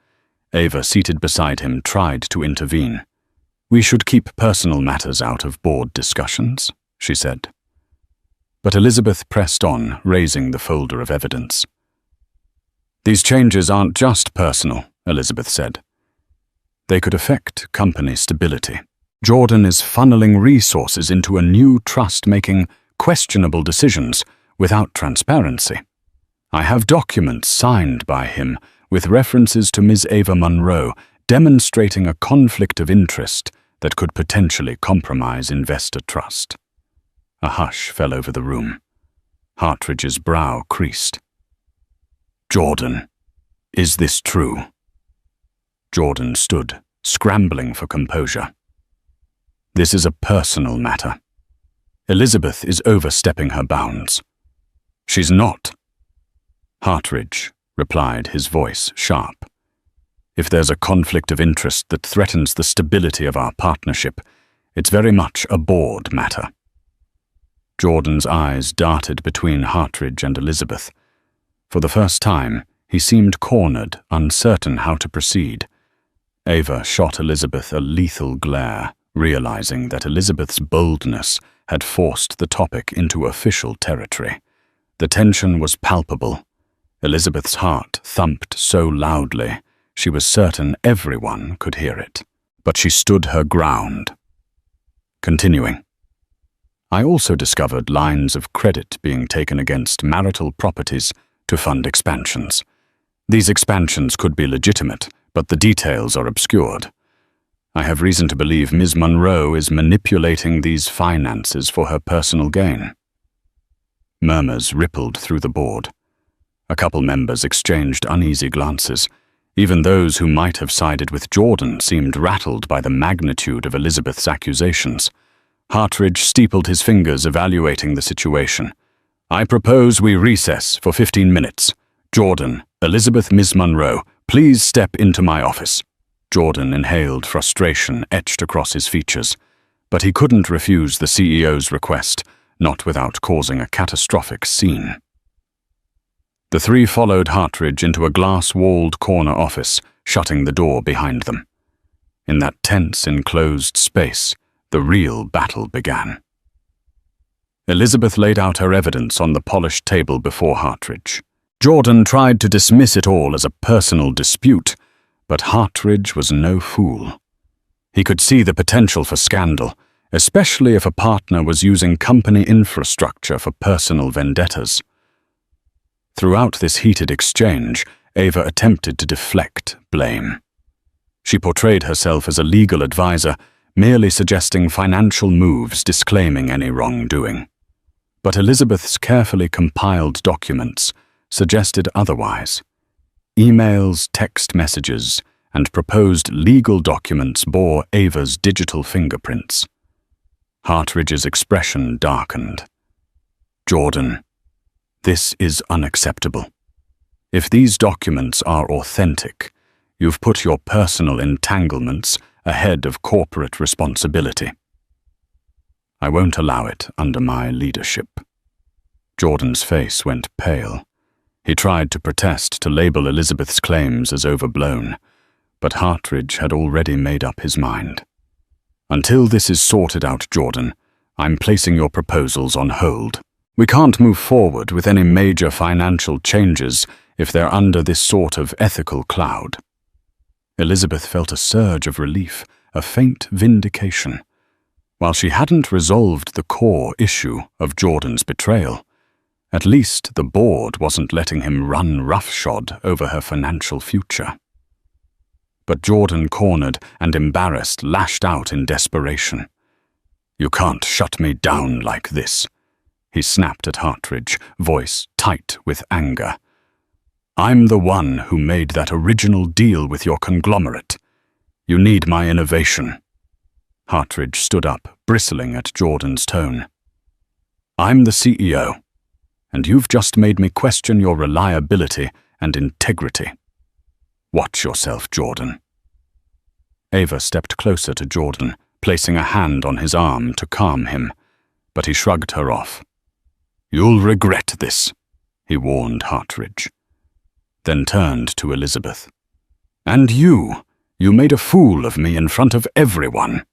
Ava, seated beside him, tried to intervene. We should keep personal matters out of board discussions, she said. But Elizabeth pressed on, raising the folder of evidence. These changes aren't just personal, Elizabeth said. They could affect company stability. Jordan is funneling resources into a new trust, making questionable decisions without transparency. I have documents signed by him with references to Ms. Ava Monroe demonstrating a conflict of interest that could potentially compromise investor trust. A hush fell over the room. Hartridge's brow creased. Jordan, is this true? Jordan stood, scrambling for composure. This is a personal matter. Elizabeth is overstepping her bounds. She's not. Hartridge replied, his voice sharp. If there's a conflict of interest that threatens the stability of our partnership, it's very much a board matter. Jordan's eyes darted between Hartridge and Elizabeth. For the first time, he seemed cornered, uncertain how to proceed. Ava shot Elizabeth a lethal glare, realizing that Elizabeth's boldness had forced the topic into official territory. The tension was palpable. Elizabeth's heart thumped so loudly, she was certain everyone could hear it. But she stood her ground. Continuing. I also discovered lines of credit being taken against marital properties to fund expansions. These expansions could be legitimate, but the details are obscured. I have reason to believe Ms. Monroe is manipulating these finances for her personal gain. Murmurs rippled through the board. A couple members exchanged uneasy glances. Even those who might have sided with Jordan seemed rattled by the magnitude of Elizabeth's accusations. Hartridge steepled his fingers, evaluating the situation. I propose we recess for 15 minutes. Jordan, Elizabeth, Ms. Monroe, please step into my office. Jordan inhaled frustration etched across his features, but he couldn't refuse the CEO's request, not without causing a catastrophic scene. The three followed Hartridge into a glass-walled corner office, shutting the door behind them. In that tense, enclosed space, the real battle began. Elizabeth laid out her evidence on the polished table before Hartridge. Jordan tried to dismiss it all as a personal dispute, but Hartridge was no fool. He could see the potential for scandal, especially if a partner was using company infrastructure for personal vendettas. Throughout this heated exchange, Ava attempted to deflect blame. She portrayed herself as a legal advisor, merely suggesting financial moves, disclaiming any wrongdoing. But Elizabeth's carefully compiled documents suggested otherwise. Emails, text messages, and proposed legal documents bore Ava's digital fingerprints. Hartridge's expression darkened. Jordan, this is unacceptable. If these documents are authentic, you've put your personal entanglements ahead of corporate responsibility. I won't allow it under my leadership. Jordan's face went pale. He tried to protest, to label Elizabeth's claims as overblown, but Hartridge had already made up his mind. "Until this is sorted out, Jordan, I'm placing your proposals on hold. We can't move forward with any major financial changes if they're under this sort of ethical cloud." Elizabeth felt a surge of relief, a faint vindication. While she hadn't resolved the core issue of Jordan's betrayal, at least the board wasn't letting him run roughshod over her financial future. But Jordan, cornered and embarrassed, lashed out in desperation. "You can't shut me down like this," he snapped at Hartridge, voice tight with anger. "I'm the one who made that original deal with your conglomerate. You need my innovation." Hartridge stood up, bristling at Jordan's tone. "I'm the CEO, and you've just made me question your reliability and integrity. Watch yourself, Jordan." Ava stepped closer to Jordan, placing a hand on his arm to calm him, but he shrugged her off. "You'll regret this," he warned Hartridge, then turned to Elizabeth. "And you made a fool of me in front of everyone."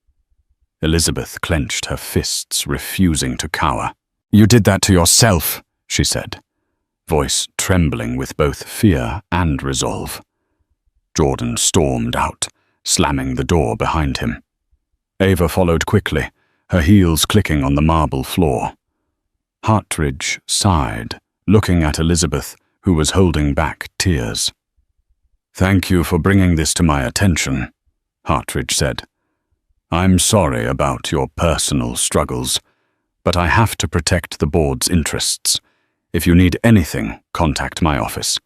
Elizabeth clenched her fists, refusing to cower. "You did that to yourself," she said, voice trembling with both fear and resolve. Jordan stormed out, slamming the door behind him. Ava followed quickly, her heels clicking on the marble floor. Hartridge sighed, looking at Elizabeth, who was holding back tears. "Thank you for bringing this to my attention," Hartridge said. "I'm sorry about your personal struggles, but I have to protect the board's interests. If you need anything, contact my office.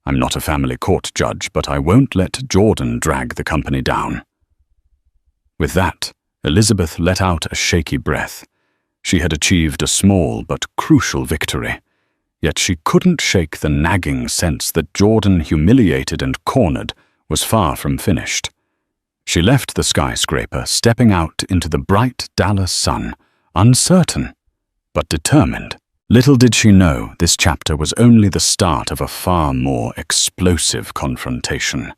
I'm not a family court judge, but I won't let Jordan drag the company down." With that, Elizabeth let out a shaky breath. She had achieved a small but crucial victory, yet she couldn't shake the nagging sense that Jordan, humiliated and cornered, was far from finished. She left the skyscraper, stepping out into the bright Dallas sun, uncertain, but determined. Little did she know this chapter was only the start of a far more explosive confrontation,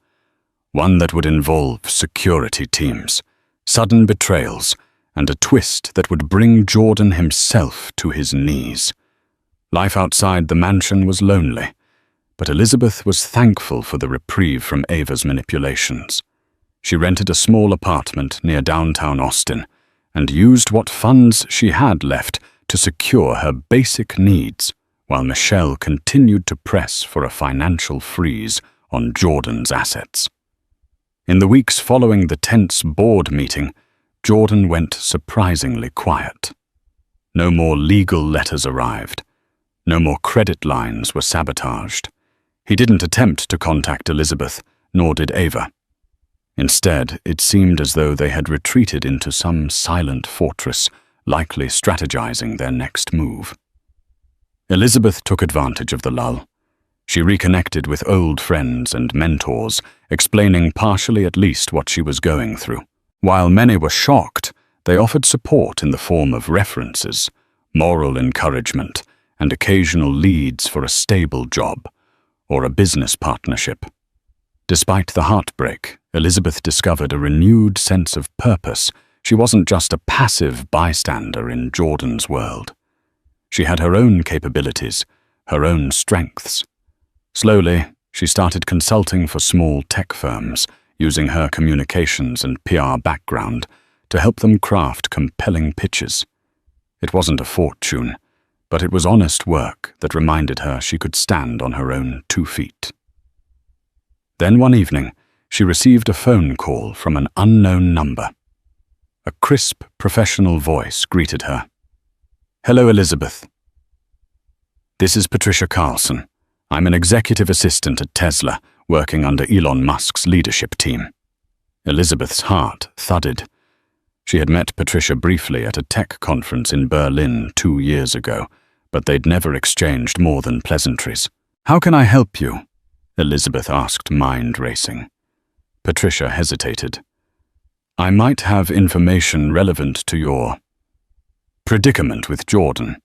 one that would involve security teams, sudden betrayals, and a twist that would bring Jordan himself to his knees. Life outside the mansion was lonely, but Elizabeth was thankful for the reprieve from Ava's manipulations. She rented a small apartment near downtown Austin and used what funds she had left to secure her basic needs, while Michelle continued to press for a financial freeze on Jordan's assets. In the weeks following the tense board meeting, Jordan went surprisingly quiet. No more legal letters arrived. No more credit lines were sabotaged. He didn't attempt to contact Elizabeth, nor did Ava. Instead, it seemed as though they had retreated into some silent fortress, likely strategizing their next move. Elizabeth took advantage of the lull. She reconnected with old friends and mentors, explaining partially at least what she was going through. While many were shocked, they offered support in the form of references, moral encouragement, and occasional leads for a stable job or a business partnership. Despite the heartbreak, Elizabeth discovered a renewed sense of purpose. She wasn't just a passive bystander in Jordan's world. She had her own capabilities, her own strengths. Slowly, she started consulting for small tech firms, using her communications and PR background to help them craft compelling pitches. It wasn't a fortune, but it was honest work that reminded her she could stand on her own 2 feet. Then one evening, she received a phone call from an unknown number. A crisp, professional voice greeted her. "Hello, Elizabeth. This is Patricia Carlson. I'm an executive assistant at Tesla, working under Elon Musk's leadership team." Elizabeth's heart thudded. She had met Patricia briefly at a tech conference in Berlin 2 years ago, but they'd never exchanged more than pleasantries. "How can I help you?" Elizabeth asked, mind racing. Patricia hesitated. "I might have information relevant to your predicament with Jordan.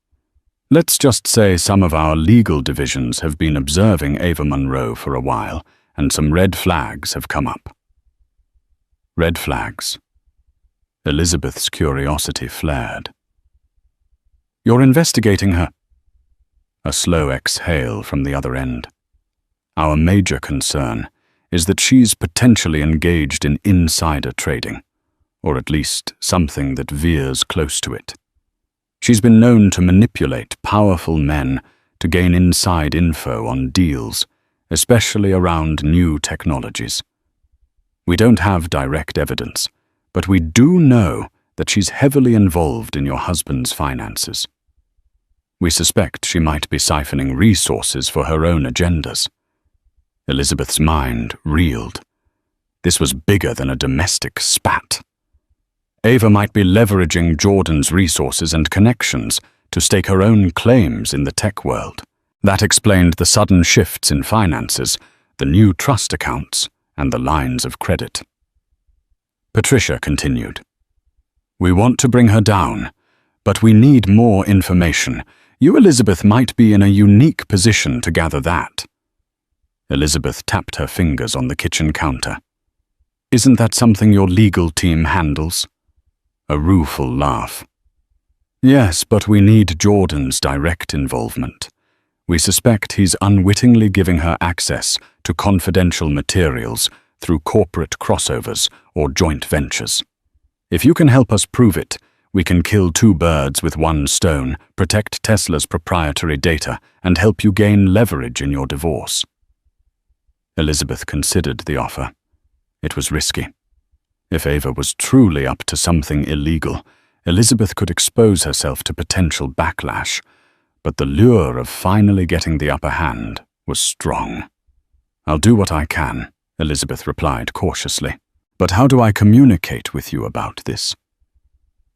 Let's just say some of our legal divisions have been observing Ava Monroe for a while, and some red flags have come up. Red flags. Elizabeth's curiosity flared. You're investigating her. A slow exhale from the other end. Our major concern is that she's potentially engaged in insider trading, or at least something that veers close to it. She's been known to manipulate powerful men to gain inside info on deals, especially around new technologies. We don't have direct evidence, but we do know that she's heavily involved in your husband's finances. We suspect she might be siphoning resources for her own agendas. Elizabeth's mind reeled. This was bigger than a domestic spat. Ava might be leveraging Jordan's resources and connections to stake her own claims in the tech world. That explained the sudden shifts in finances, the new trust accounts, and the lines of credit. Patricia continued. We want to bring her down, but we need more information. You, Elizabeth, might be in a unique position to gather that. Elizabeth tapped her fingers on the kitchen counter. Isn't that something your legal team handles? A rueful laugh. Yes, but we need Jordan's direct involvement. We suspect he's unwittingly giving her access to confidential materials through corporate crossovers or joint ventures. If you can help us prove it, we can kill two birds with one stone, protect Tesla's proprietary data, and help you gain leverage in your divorce. Elizabeth considered the offer. It was risky. If Ava was truly up to something illegal, Elizabeth could expose herself to potential backlash, but the lure of finally getting the upper hand was strong. I'll do what I can, Elizabeth replied cautiously. But how do I communicate with you about this?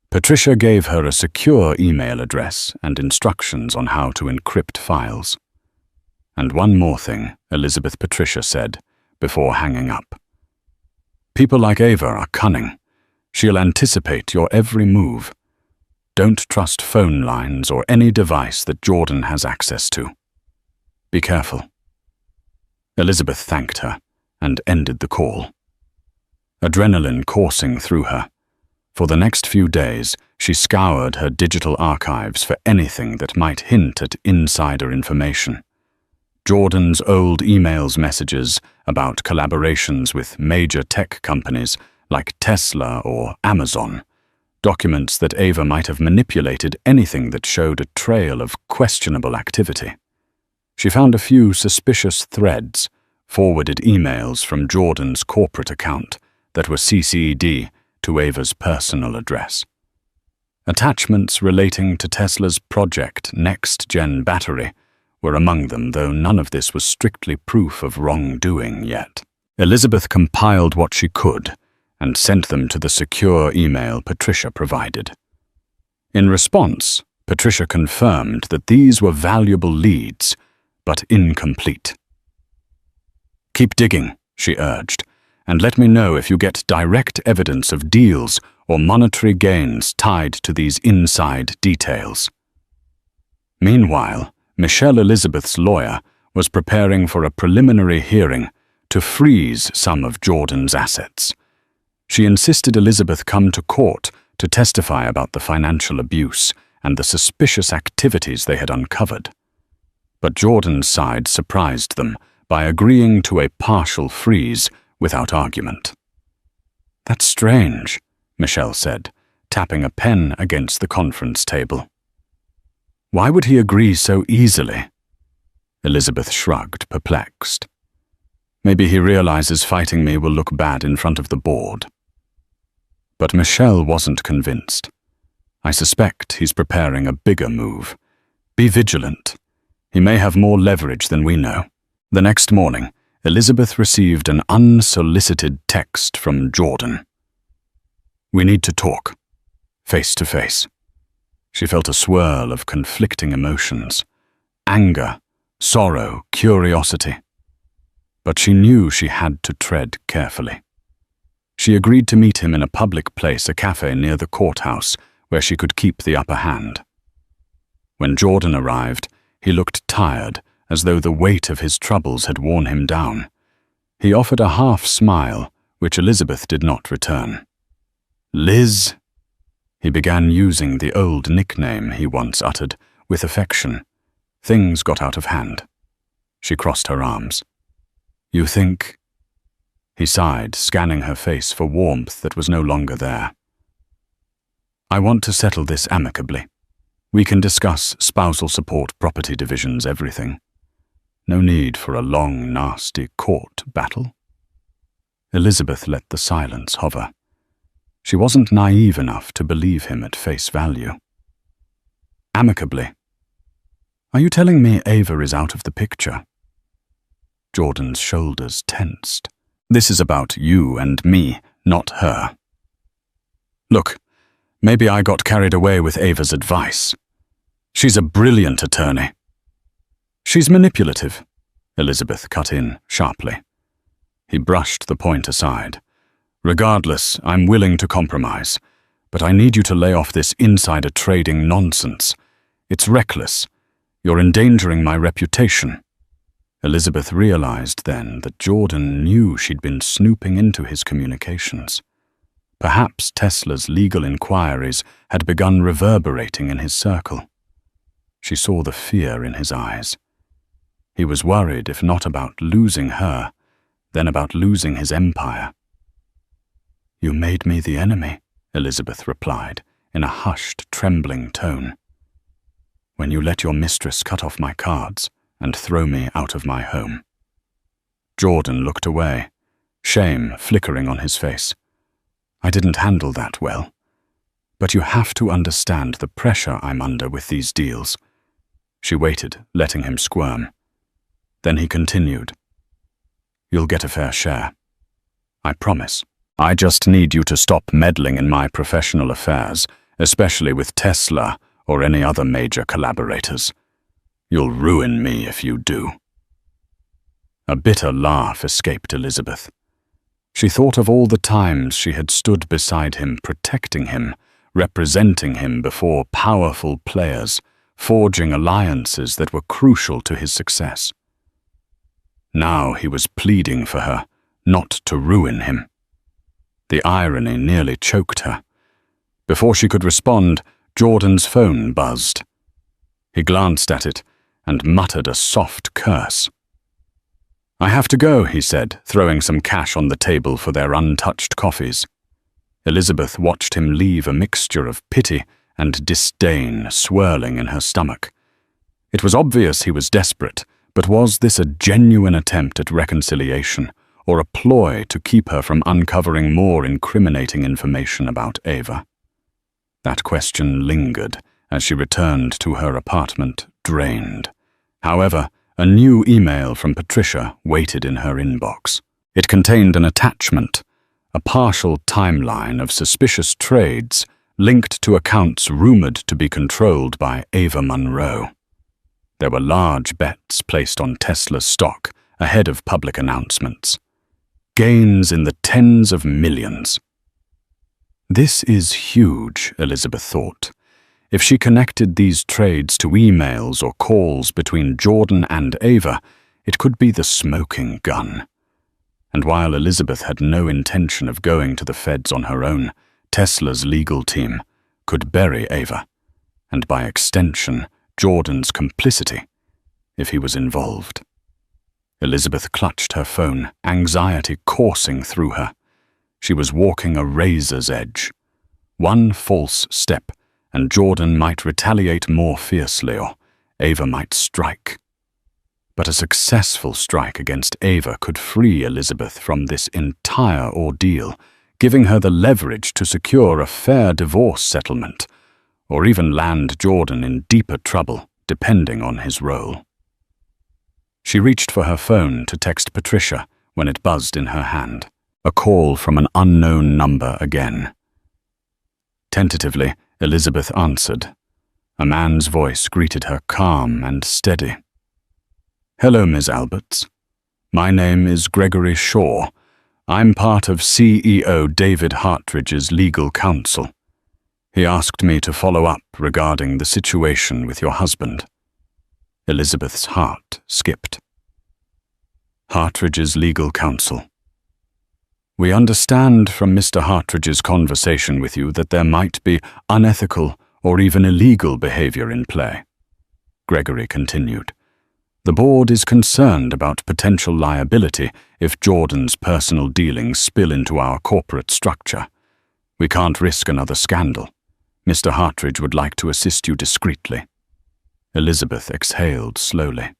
Patricia gave her a secure email address and instructions on how to encrypt files. And one more thing, Patricia said, before hanging up. People like Ava are cunning. She'll anticipate your every move. Don't trust phone lines or any device that Jordan has access to. Be careful. Elizabeth thanked her and ended the call. Adrenaline coursing through her. For the next few days, she scoured her digital archives for anything that might hint at insider information. Jordan's old messages about collaborations with major tech companies like Tesla or Amazon, documents that Ava might have manipulated anything that showed a trail of questionable activity. She found a few suspicious threads, forwarded emails from Jordan's corporate account that were CC'd to Ava's personal address. Attachments relating to Tesla's Project Next Gen battery were among them, though none of this was strictly proof of wrongdoing yet. Elizabeth compiled what she could and sent them to the secure email Patricia provided. In response, Patricia confirmed that these were valuable leads, but incomplete. Keep digging, she urged, and let me know if you get direct evidence of deals or monetary gains tied to these inside details. Meanwhile, Michelle Elizabeth's lawyer was preparing for a preliminary hearing to freeze some of Jordan's assets. She insisted Elizabeth come to court to testify about the financial abuse and the suspicious activities they had uncovered. But Jordan's side surprised them by agreeing to a partial freeze without argument. That's strange, Michelle said, tapping a pen against the conference table. Why would he agree so easily? Elizabeth shrugged, perplexed. Maybe he realizes fighting me will look bad in front of the board. But Michelle wasn't convinced. I suspect he's preparing a bigger move. Be vigilant. He may have more leverage than we know. The next morning, Elizabeth received an unsolicited text from Jordan. We need to talk, face to face. She felt a swirl of conflicting emotions, anger, sorrow, curiosity. But she knew she had to tread carefully. She agreed to meet him in a public place, a cafe near the courthouse, where she could keep the upper hand. When Jordan arrived, he looked tired, as though the weight of his troubles had worn him down. He offered a half-smile, which Elizabeth did not return. "Liz?" He began using the old nickname he once uttered, with affection. Things got out of hand. She crossed her arms. "You think—" He sighed, scanning her face for warmth that was no longer there. "I want to settle this amicably. We can discuss spousal support, property divisions, everything. No need for a long, nasty court battle." Elizabeth let the silence hover. She wasn't naive enough to believe him at face value. "Amicably? Are you telling me Ava is out of the picture?" Jordan's shoulders tensed. "This is about you and me, not her. Look, maybe I got carried away with Ava's advice. She's a brilliant attorney." "She's manipulative," Elizabeth cut in sharply. He brushed the point aside. "Regardless, I'm willing to compromise, but I need you to lay off this insider trading nonsense. It's reckless. You're endangering my reputation." Elizabeth realized then that Jordan knew she'd been snooping into his communications. Perhaps Tesla's legal inquiries had begun reverberating in his circle. She saw the fear in his eyes. He was worried, if not about losing her, then about losing his empire. "You made me the enemy," Elizabeth replied, in a hushed, trembling tone. "When you let your mistress cut off my cards and throw me out of my home." Jordan looked away, shame flickering on his face. "I didn't handle that well. But you have to understand the pressure I'm under with these deals." She waited, letting him squirm. Then he continued. "You'll get a fair share. I promise. I just need you to stop meddling in my professional affairs, especially with Tesla or any other major collaborators. You'll ruin me if you do." A bitter laugh escaped Elizabeth. She thought of all the times she had stood beside him, protecting him, representing him before powerful players, forging alliances that were crucial to his success. Now he was pleading for her, not to ruin him. The irony nearly choked her. Before she could respond, Jordan's phone buzzed. He glanced at it and muttered a soft curse. "I have to go," he said, throwing some cash on the table for their untouched coffees. Elizabeth watched him leave, a mixture of pity and disdain swirling in her stomach. It was obvious he was desperate, but was this a genuine attempt at reconciliation, or a ploy to keep her from uncovering more incriminating information about Ava? That question lingered as she returned to her apartment, drained. However, a new email from Patricia waited in her inbox. It contained an attachment, a partial timeline of suspicious trades linked to accounts rumored to be controlled by Ava Monroe. There were large bets placed on Tesla's stock ahead of public announcements. Gains in the tens of millions. This is huge, Elizabeth thought. If she connected these trades to emails or calls between Jordan and Ava, it could be the smoking gun. And while Elizabeth had no intention of going to the feds on her own, Tesla's legal team could bury Ava, and by extension, Jordan's complicity, if he was involved. Elizabeth clutched her phone, anxiety coursing through her. She was walking a razor's edge. One false step, and Jordan might retaliate more fiercely, or Ava might strike. But a successful strike against Ava could free Elizabeth from this entire ordeal, giving her the leverage to secure a fair divorce settlement, or even land Jordan in deeper trouble, depending on his role. She reached for her phone to text Patricia when it buzzed in her hand. A call from an unknown number again. Tentatively, Elizabeth answered. A man's voice greeted her, calm and steady. "Hello, Ms. Alberts. My name is Gregory Shaw. I'm part of CEO David Hartridge's legal counsel. He asked me to follow up regarding the situation with your husband. Elizabeth's heart skipped. Hartridge's legal counsel. We understand from Mr. Hartridge's conversation with you that there might be unethical or even illegal behavior in play. Gregory continued. The board is concerned about potential liability if Jordan's personal dealings spill into our corporate structure. We can't risk another scandal. Mr. Hartridge would like to assist you discreetly. Elizabeth exhaled slowly.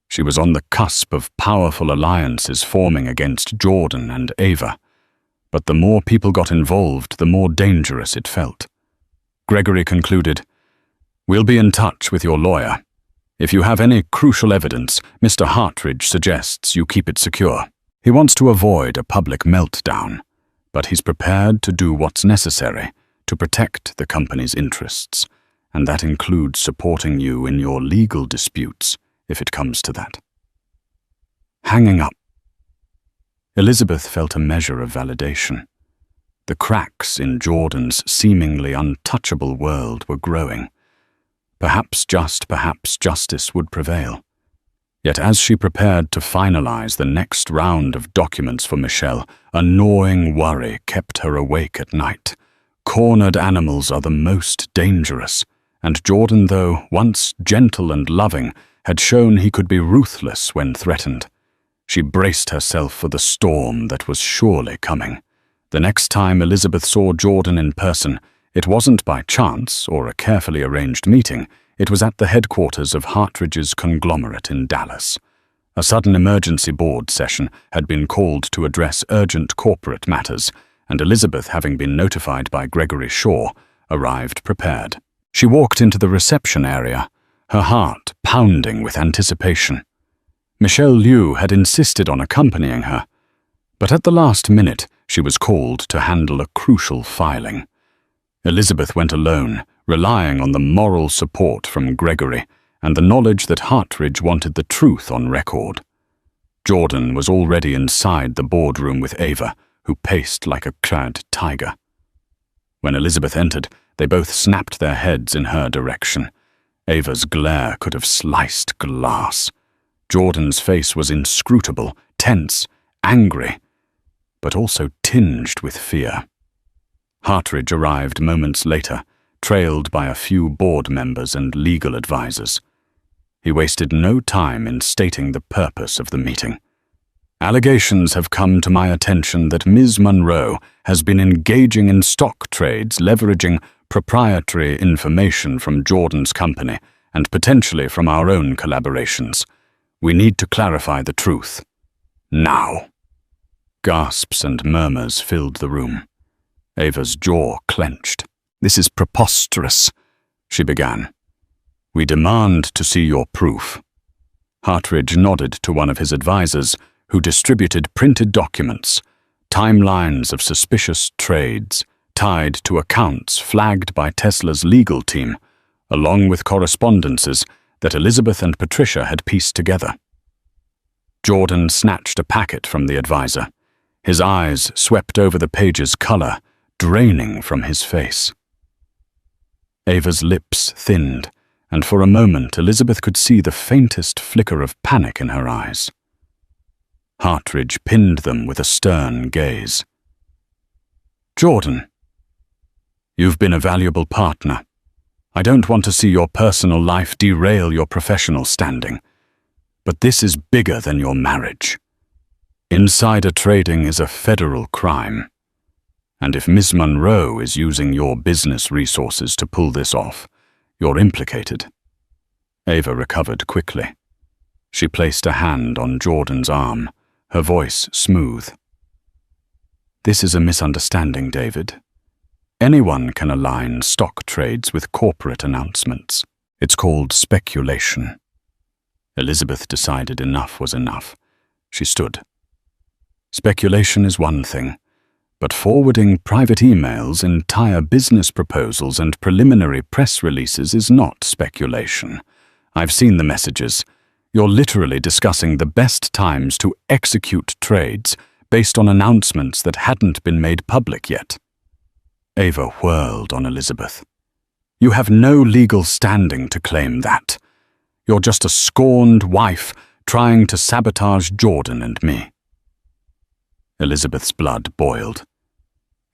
She was on the cusp of powerful alliances forming against Jordan and Ava, but the more people got involved, the more dangerous it felt. Gregory concluded, We'll be in touch with your lawyer. If you have any crucial evidence, Mr. Hartridge suggests you keep it secure. He wants to avoid a public meltdown, but he's prepared to do what's necessary to protect the company's interests, and that includes supporting you in your legal disputes if it comes to that. Hanging up. Elizabeth felt a measure of validation. The cracks in Jordan's seemingly untouchable world were growing. Perhaps justice would prevail. Yet as she prepared to finalize the next round of documents for Michelle, a gnawing worry kept her awake at night. Cornered animals are the most dangerous, and Jordan, though once gentle and loving, had shown he could be ruthless when threatened. She braced herself for the storm that was surely coming. The next time Elizabeth saw Jordan in person, it wasn't by chance or a carefully arranged meeting. It was at the headquarters of Hartridge's conglomerate in Dallas. A sudden emergency board session had been called to address urgent corporate matters, and Elizabeth, having been notified by Gregory Shaw, arrived prepared. She walked into the reception area, her heart pounding with anticipation. Michelle Liu had insisted on accompanying her, but at the last minute she was called to handle a crucial filing. Elizabeth went alone, relying on the moral support from Gregory and the knowledge that Hartridge wanted the truth on record. Jordan was already inside the boardroom with Ava, who paced like a clad tiger. When Elizabeth entered, they both snapped their heads in her direction. Ava's glare could have sliced glass. Jordan's face was inscrutable, tense, angry, but also tinged with fear. Hartridge arrived moments later, trailed by a few board members and legal advisors. He wasted no time in stating the purpose of the meeting. Allegations have come to my attention that Ms. Monroe has been engaging in stock trades leveraging proprietary information from Jordan's company and potentially from our own collaborations. We need to clarify the truth. Now. Gasps and murmurs filled the room. Ava's jaw clenched. This is preposterous, she began. We demand to see your proof. Hartridge nodded to one of his advisors, who distributed printed documents, timelines of suspicious trades tied to accounts flagged by Tesla's legal team, along with correspondences that Elizabeth and Patricia had pieced together. Jordan snatched a packet from the advisor. His eyes swept over the page's color, draining from his face. Ava's lips thinned, and for a moment Elizabeth could see the faintest flicker of panic in her eyes. Hartridge pinned them with a stern gaze. Jordan, you've been a valuable partner. I don't want to see your personal life derail your professional standing, but this is bigger than your marriage. Insider trading is a federal crime, and if Ms. Monroe is using your business resources to pull this off, you're implicated. Ava recovered quickly. She placed a hand on Jordan's arm, her voice smooth. This is a misunderstanding, David. Anyone can align stock trades with corporate announcements. It's called speculation. Elizabeth decided enough was enough. She stood. Speculation is one thing, but forwarding private emails, entire business proposals, and preliminary press releases is not speculation. I've seen the messages. You're literally discussing the best times to execute trades based on announcements that hadn't been made public yet. Ava whirled on Elizabeth. You have no legal standing to claim that. You're just a scorned wife trying to sabotage Jordan and me." Elizabeth's blood boiled.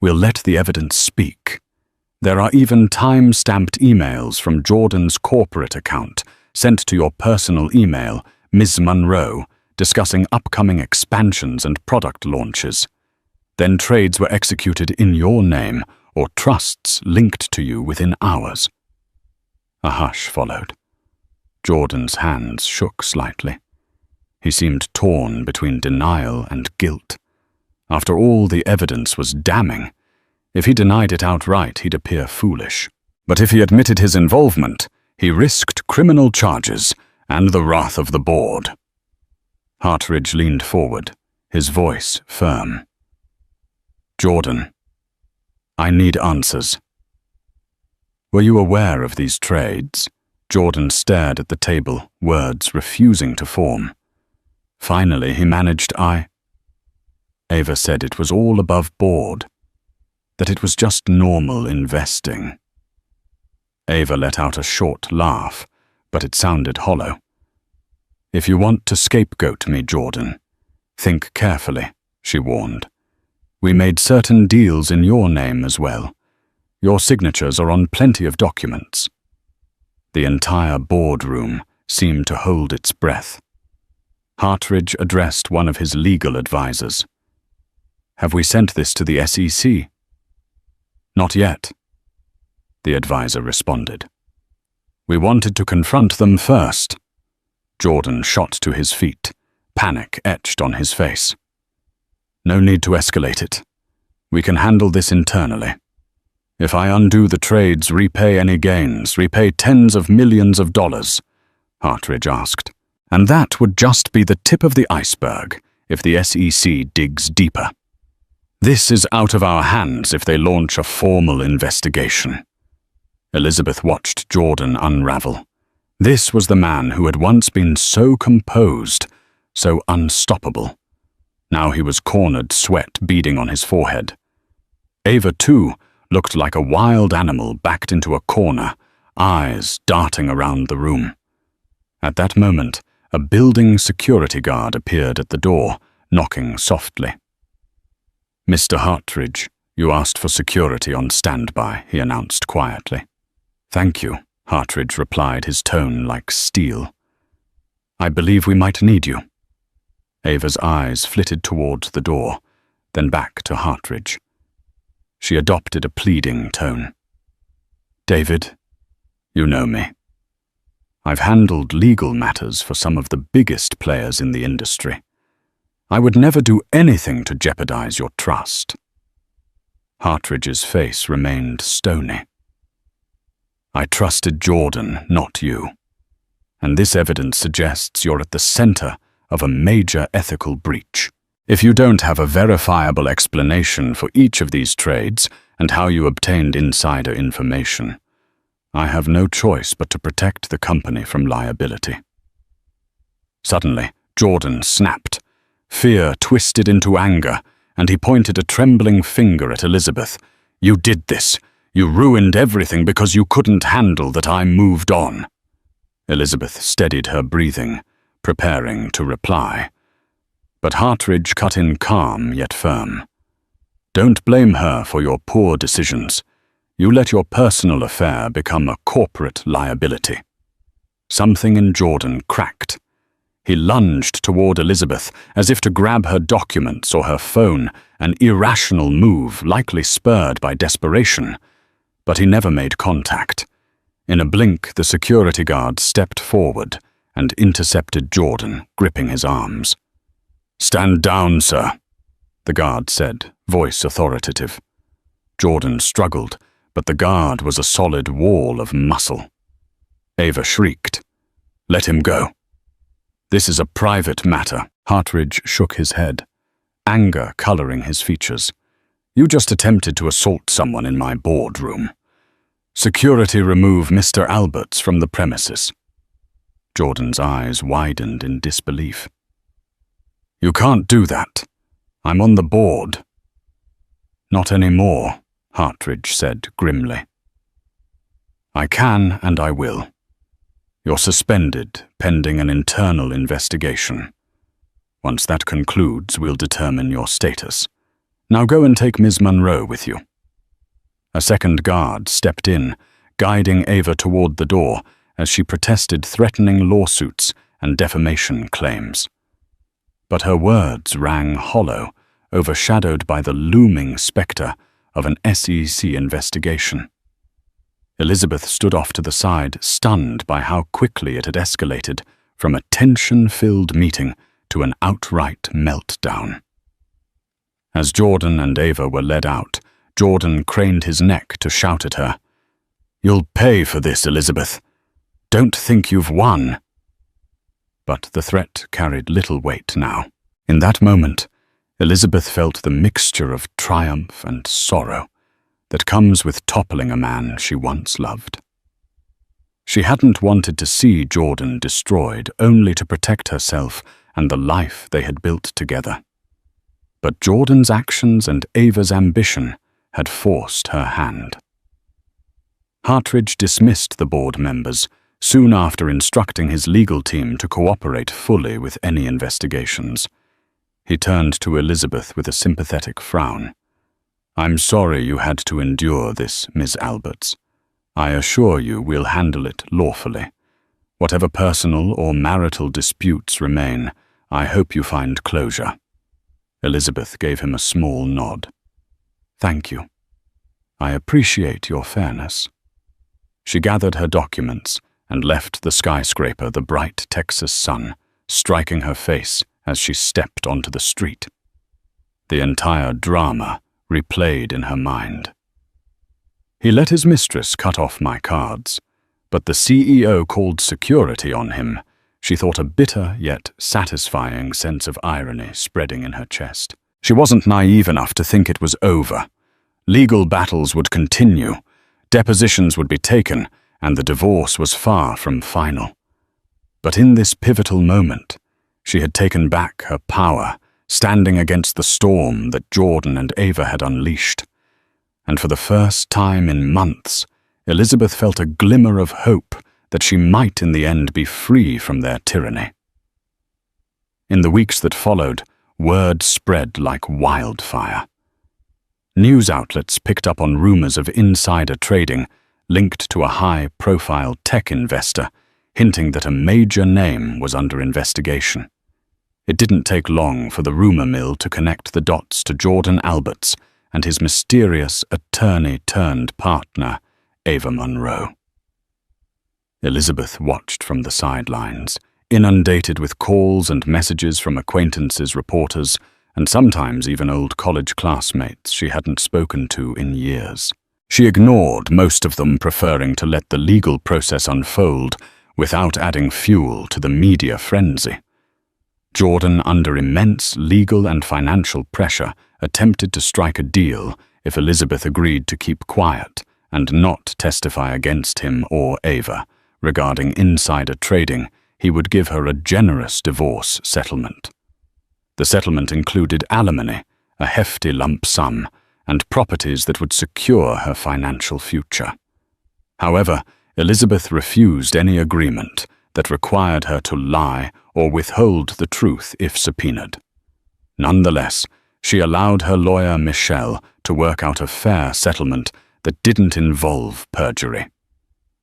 "We'll let the evidence speak. There are even time-stamped emails from Jordan's corporate account sent to your personal email, Ms. Monroe, discussing upcoming expansions and product launches. Then trades were executed in your name or trusts linked to you within hours." A hush followed. Jordan's hands shook slightly. He seemed torn between denial and guilt. After all, the evidence was damning. If he denied it outright, he'd appear foolish. But if he admitted his involvement, he risked criminal charges and the wrath of the board. Hartridge leaned forward, his voice firm. "Jordan, I need answers. Were you aware of these trades?" Jordan stared at the table, words refusing to form. Finally, he managed, Ava said it was all above board, that it was just normal investing. Ava let out a short laugh, but it sounded hollow. "If you want to scapegoat me, Jordan, think carefully," she warned. "We made certain deals in your name as well. Your signatures are on plenty of documents." The entire boardroom seemed to hold its breath. Hartridge addressed one of his legal advisors. "Have we sent this to the SEC?" "Not yet," the advisor responded. "We wanted to confront them first." Jordan shot to his feet, panic etched on his face. "No need to escalate it. We can handle this internally. If I undo the trades, repay any gains, repay tens of millions of dollars," Hartridge asked. "And that would just be the tip of the iceberg if the SEC digs deeper. This is out of our hands if they launch a formal investigation." Elizabeth watched Jordan unravel. This was the man who had once been so composed, so unstoppable. Now he was cornered, sweat beading on his forehead. Ava, too, looked like a wild animal backed into a corner, eyes darting around the room. At that moment, a building security guard appeared at the door, knocking softly. "Mr. Hartridge, you asked for security on standby," he announced quietly. "Thank you," Hartridge replied, his tone like steel. "I believe we might need you." Ava's eyes flitted towards the door, then back to Hartridge. She adopted a pleading tone. "David, you know me. I've handled legal matters for some of the biggest players in the industry. I would never do anything to jeopardize your trust." Hartridge's face remained stony. "I trusted Jordan, not you. And this evidence suggests you're at the center of a major ethical breach. If you don't have a verifiable explanation for each of these trades and how you obtained insider information, I have no choice but to protect the company from liability." Suddenly, Jordan snapped. Fear twisted into anger, and he pointed a trembling finger at Elizabeth. "You did this. You ruined everything because you couldn't handle that I moved on." Elizabeth steadied her breathing, preparing to reply. But Hartridge cut in calm yet firm. "Don't blame her for your poor decisions. You let your personal affair become a corporate liability." Something in Jordan cracked. He lunged toward Elizabeth as if to grab her documents or her phone, an irrational move likely spurred by desperation. But he never made contact. In a blink, the security guard stepped forward and intercepted Jordan, gripping his arms. "Stand down, sir," the guard said, voice authoritative. Jordan struggled, but the guard was a solid wall of muscle. Ava shrieked. "Let him go." "This is a private matter." Hartridge shook his head, anger coloring his features. "You just attempted to assault someone in my boardroom. Security remove Mr. Alberts from the premises." Jordan's eyes widened in disbelief. "You can't do that. I'm on the board." "Not anymore," Hartridge said grimly. I can and I will. You're suspended pending an internal investigation. Once that concludes, we'll determine your status. Now go and take Ms. Monroe with you." A second guard stepped in, guiding Ava toward the door as she protested threatening lawsuits and defamation claims. But her words rang hollow, overshadowed by the looming specter of an SEC investigation. Elizabeth stood off to the side, stunned by how quickly it had escalated from a tension-filled meeting to an outright meltdown. As Jordan and Ava were led out, Jordan craned his neck to shout at her, "You'll pay for this, Elizabeth. Don't think you've won." But the threat carried little weight now. In that moment, Elizabeth felt the mixture of triumph and sorrow that comes with toppling a man she once loved. She hadn't wanted to see Jordan destroyed, only to protect herself and the life they had built together. But Jordan's actions and Ava's ambition had forced her hand. Hartridge dismissed the board members, soon after instructing his legal team to cooperate fully with any investigations. He turned to Elizabeth with a sympathetic frown. "I'm sorry you had to endure this, Miss Alberts. I assure you we'll handle it lawfully. Whatever personal or marital disputes remain, I hope you find closure." Elizabeth gave him a small nod. "Thank you. I appreciate your fairness." She gathered her documents and left the skyscraper, the bright Texas sun striking her face as she stepped onto the street. The entire drama replayed in her mind. He let his mistress cut off my cards, but the CEO called security on him. She thought a bitter yet satisfying sense of irony spreading in her chest. She wasn't naive enough to think it was over. Legal battles would continue, depositions would be taken, and the divorce was far from final. But in this pivotal moment, she had taken back her power, standing against the storm that Jordan and Ava had unleashed. And for the first time in months, Elizabeth felt a glimmer of hope that she might in the end be free from their tyranny. In the weeks that followed, word spread like wildfire. News outlets picked up on rumors of insider trading linked to a high-profile tech investor, hinting that a major name was under investigation. It didn't take long for the rumor mill to connect the dots to Jordan Alberts and his mysterious attorney-turned-partner, Ava Monroe. Elizabeth watched from the sidelines, inundated with calls and messages from acquaintances, reporters, and sometimes even old college classmates she hadn't spoken to in years. She ignored most of them, preferring to let the legal process unfold without adding fuel to the media frenzy. Jordan, under immense legal and financial pressure, attempted to strike a deal if Elizabeth agreed to keep quiet and not testify against him or Ava. Regarding insider trading, he would give her a generous divorce settlement. The settlement included alimony, a hefty lump sum, and properties that would secure her financial future. However, Elizabeth refused any agreement that required her to lie or withhold the truth if subpoenaed. Nonetheless, she allowed her lawyer Michelle to work out a fair settlement that didn't involve perjury.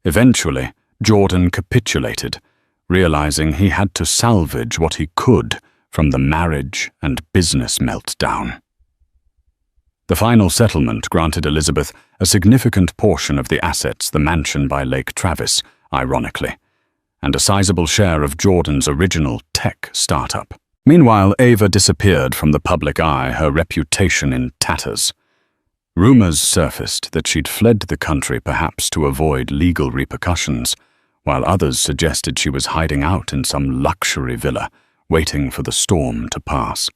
Eventually, Jordan capitulated, realizing he had to salvage what he could from the marriage and business meltdown. The final settlement granted Elizabeth a significant portion of the assets, the mansion by Lake Travis, ironically, and a sizable share of Jordan's original tech startup. Meanwhile, Ava disappeared from the public eye, her reputation in tatters. Rumors surfaced that she'd fled the country perhaps to avoid legal repercussions, while others suggested she was hiding out in some luxury villa, waiting for the storm to pass.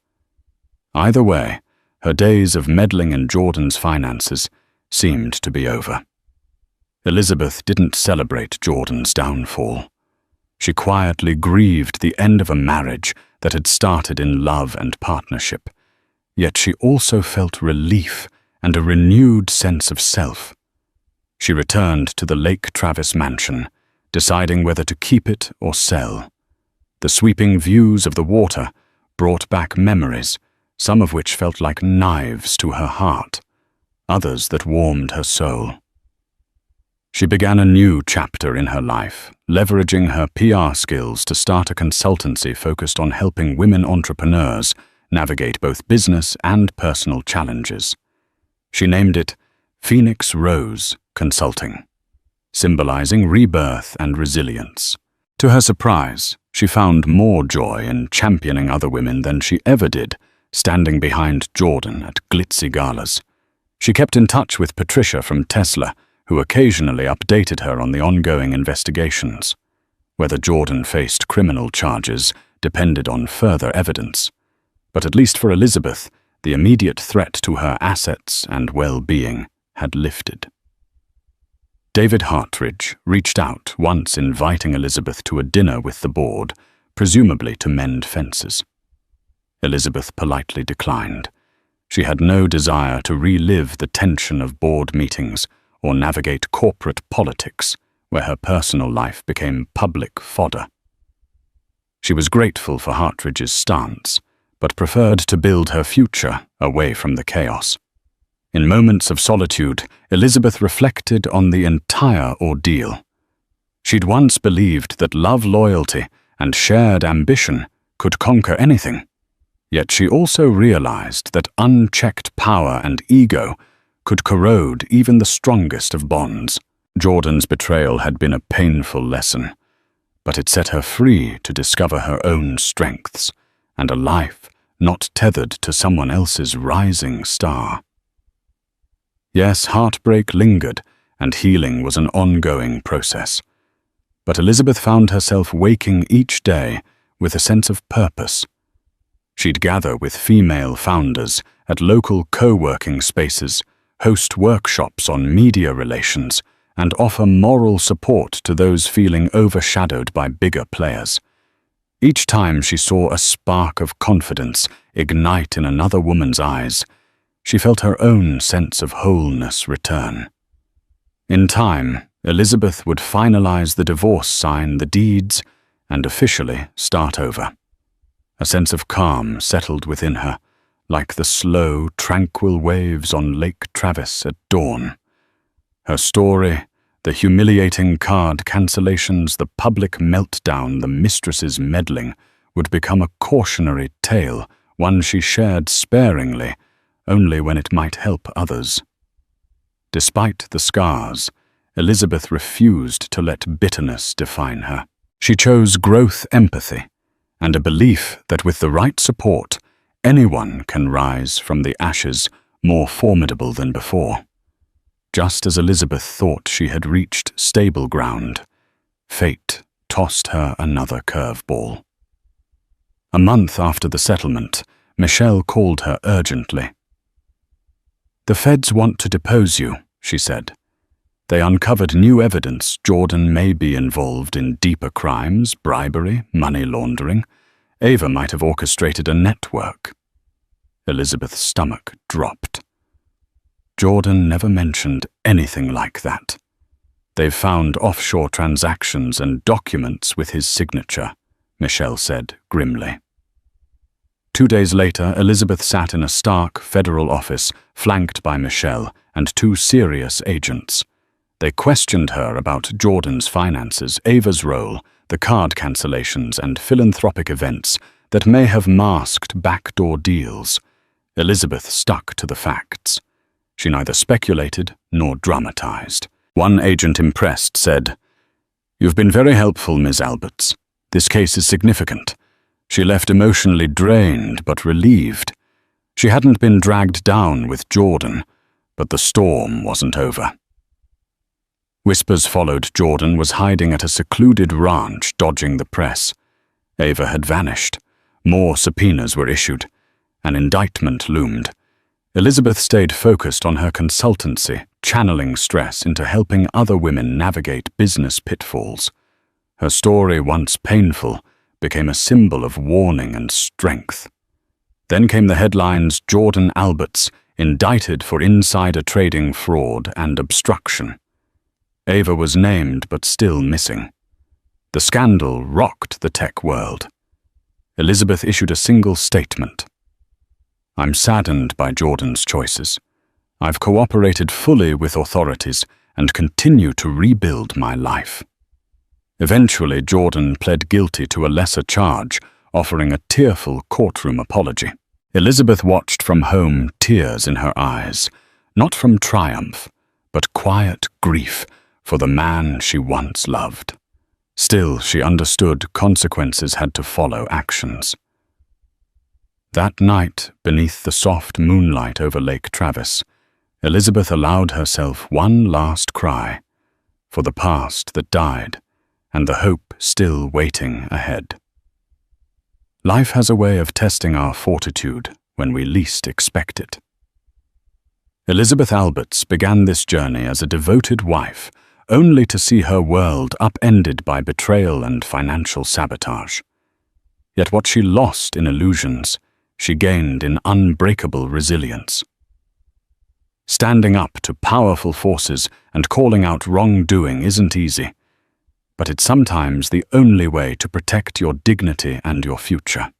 Either way, her days of meddling in Jordan's finances seemed to be over. Elizabeth didn't celebrate Jordan's downfall. She quietly grieved the end of a marriage that had started in love and partnership, yet she also felt relief and a renewed sense of self. She returned to the Lake Travis mansion, deciding whether to keep it or sell. The sweeping views of the water brought back memories, some of which felt like knives to her heart, others that warmed her soul. She began a new chapter in her life, leveraging her PR skills to start a consultancy focused on helping women entrepreneurs navigate both business and personal challenges. She named it Phoenix Rose Consulting, symbolizing rebirth and resilience. To her surprise, she found more joy in championing other women than she ever did, standing behind Jordan at glitzy galas. She kept in touch with Patricia from Tesla, who occasionally updated her on the ongoing investigations. Whether Jordan faced criminal charges depended on further evidence. But at least for Elizabeth, the immediate threat to her assets and well-being had lifted. David Hartridge reached out, once inviting Elizabeth to a dinner with the board, presumably to mend fences. Elizabeth politely declined. She had no desire to relive the tension of board meetings or navigate corporate politics, where her personal life became public fodder. She was grateful for Hartridge's stance, but preferred to build her future away from the chaos. In moments of solitude, Elizabeth reflected on the entire ordeal. She'd once believed that love, loyalty, and shared ambition could conquer anything. Yet she also realized that unchecked power and ego could corrode even the strongest of bonds. Jordan's betrayal had been a painful lesson, but it set her free to discover her own strengths and a life not tethered to someone else's rising star. Yes, heartbreak lingered, and healing was an ongoing process. But Elizabeth found herself waking each day with a sense of purpose. She'd gather with female founders at local co-working spaces, host workshops on media relations, and offer moral support to those feeling overshadowed by bigger players. Each time she saw a spark of confidence ignite in another woman's eyes, she felt her own sense of wholeness return. In time, Elizabeth would finalize the divorce, sign the deeds, and officially start over. A sense of calm settled within her, like the slow, tranquil waves on Lake Travis at dawn. Her story, the humiliating card cancellations, the public meltdown, the mistress's meddling, would become a cautionary tale, one she shared sparingly, only when it might help others. Despite the scars, Elizabeth refused to let bitterness define her. She chose growth empathy, and a belief that with the right support, anyone can rise from the ashes more formidable than before. Just as Elizabeth thought she had reached stable ground, fate tossed her another curveball. A month after the settlement, Michelle called her urgently. "The feds want to depose you," she said. "They uncovered new evidence Jordan may be involved in deeper crimes, bribery, money laundering. Ava might have orchestrated a network." Elizabeth's stomach dropped. Jordan never mentioned anything like that. "They've found offshore transactions and documents with his signature," Michelle said grimly. 2 days later, Elizabeth sat in a stark federal office, flanked by Michelle and 2 serious agents. They questioned her about Jordan's finances, Ava's role, the card cancellations, and philanthropic events that may have masked backdoor deals. Elizabeth stuck to the facts. She neither speculated nor dramatized. One agent, impressed, said, "You've been very helpful, Ms. Alberts. This case is significant." She left emotionally drained but relieved. She hadn't been dragged down with Jordan, but the storm wasn't over. Whispers followed Jordan was hiding at a secluded ranch, dodging the press. Ava had vanished. More subpoenas were issued. An indictment loomed. Elizabeth stayed focused on her consultancy, channeling stress into helping other women navigate business pitfalls. Her story, once painful, became a symbol of warning and strength. Then came the headlines: Jordan Alberts indicted for insider trading, fraud, and obstruction. Ava was named but still missing. The scandal rocked the tech world. Elizabeth issued a single statement. "I'm saddened by Jordan's choices. I've cooperated fully with authorities and continue to rebuild my life." Eventually, Jordan pled guilty to a lesser charge, offering a tearful courtroom apology. Elizabeth watched from home, tears in her eyes, not from triumph, but quiet grief for the man she once loved. Still, she understood consequences had to follow actions. That night, beneath the soft moonlight over Lake Travis, Elizabeth allowed herself one last cry for the past that died and the hope still waiting ahead. Life has a way of testing our fortitude when we least expect it. Elizabeth Alberts began this journey as a devoted wife, only to see her world upended by betrayal and financial sabotage. Yet what she lost in illusions, she gained in unbreakable resilience. Standing up to powerful forces and calling out wrongdoing isn't easy, but it's sometimes the only way to protect your dignity and your future.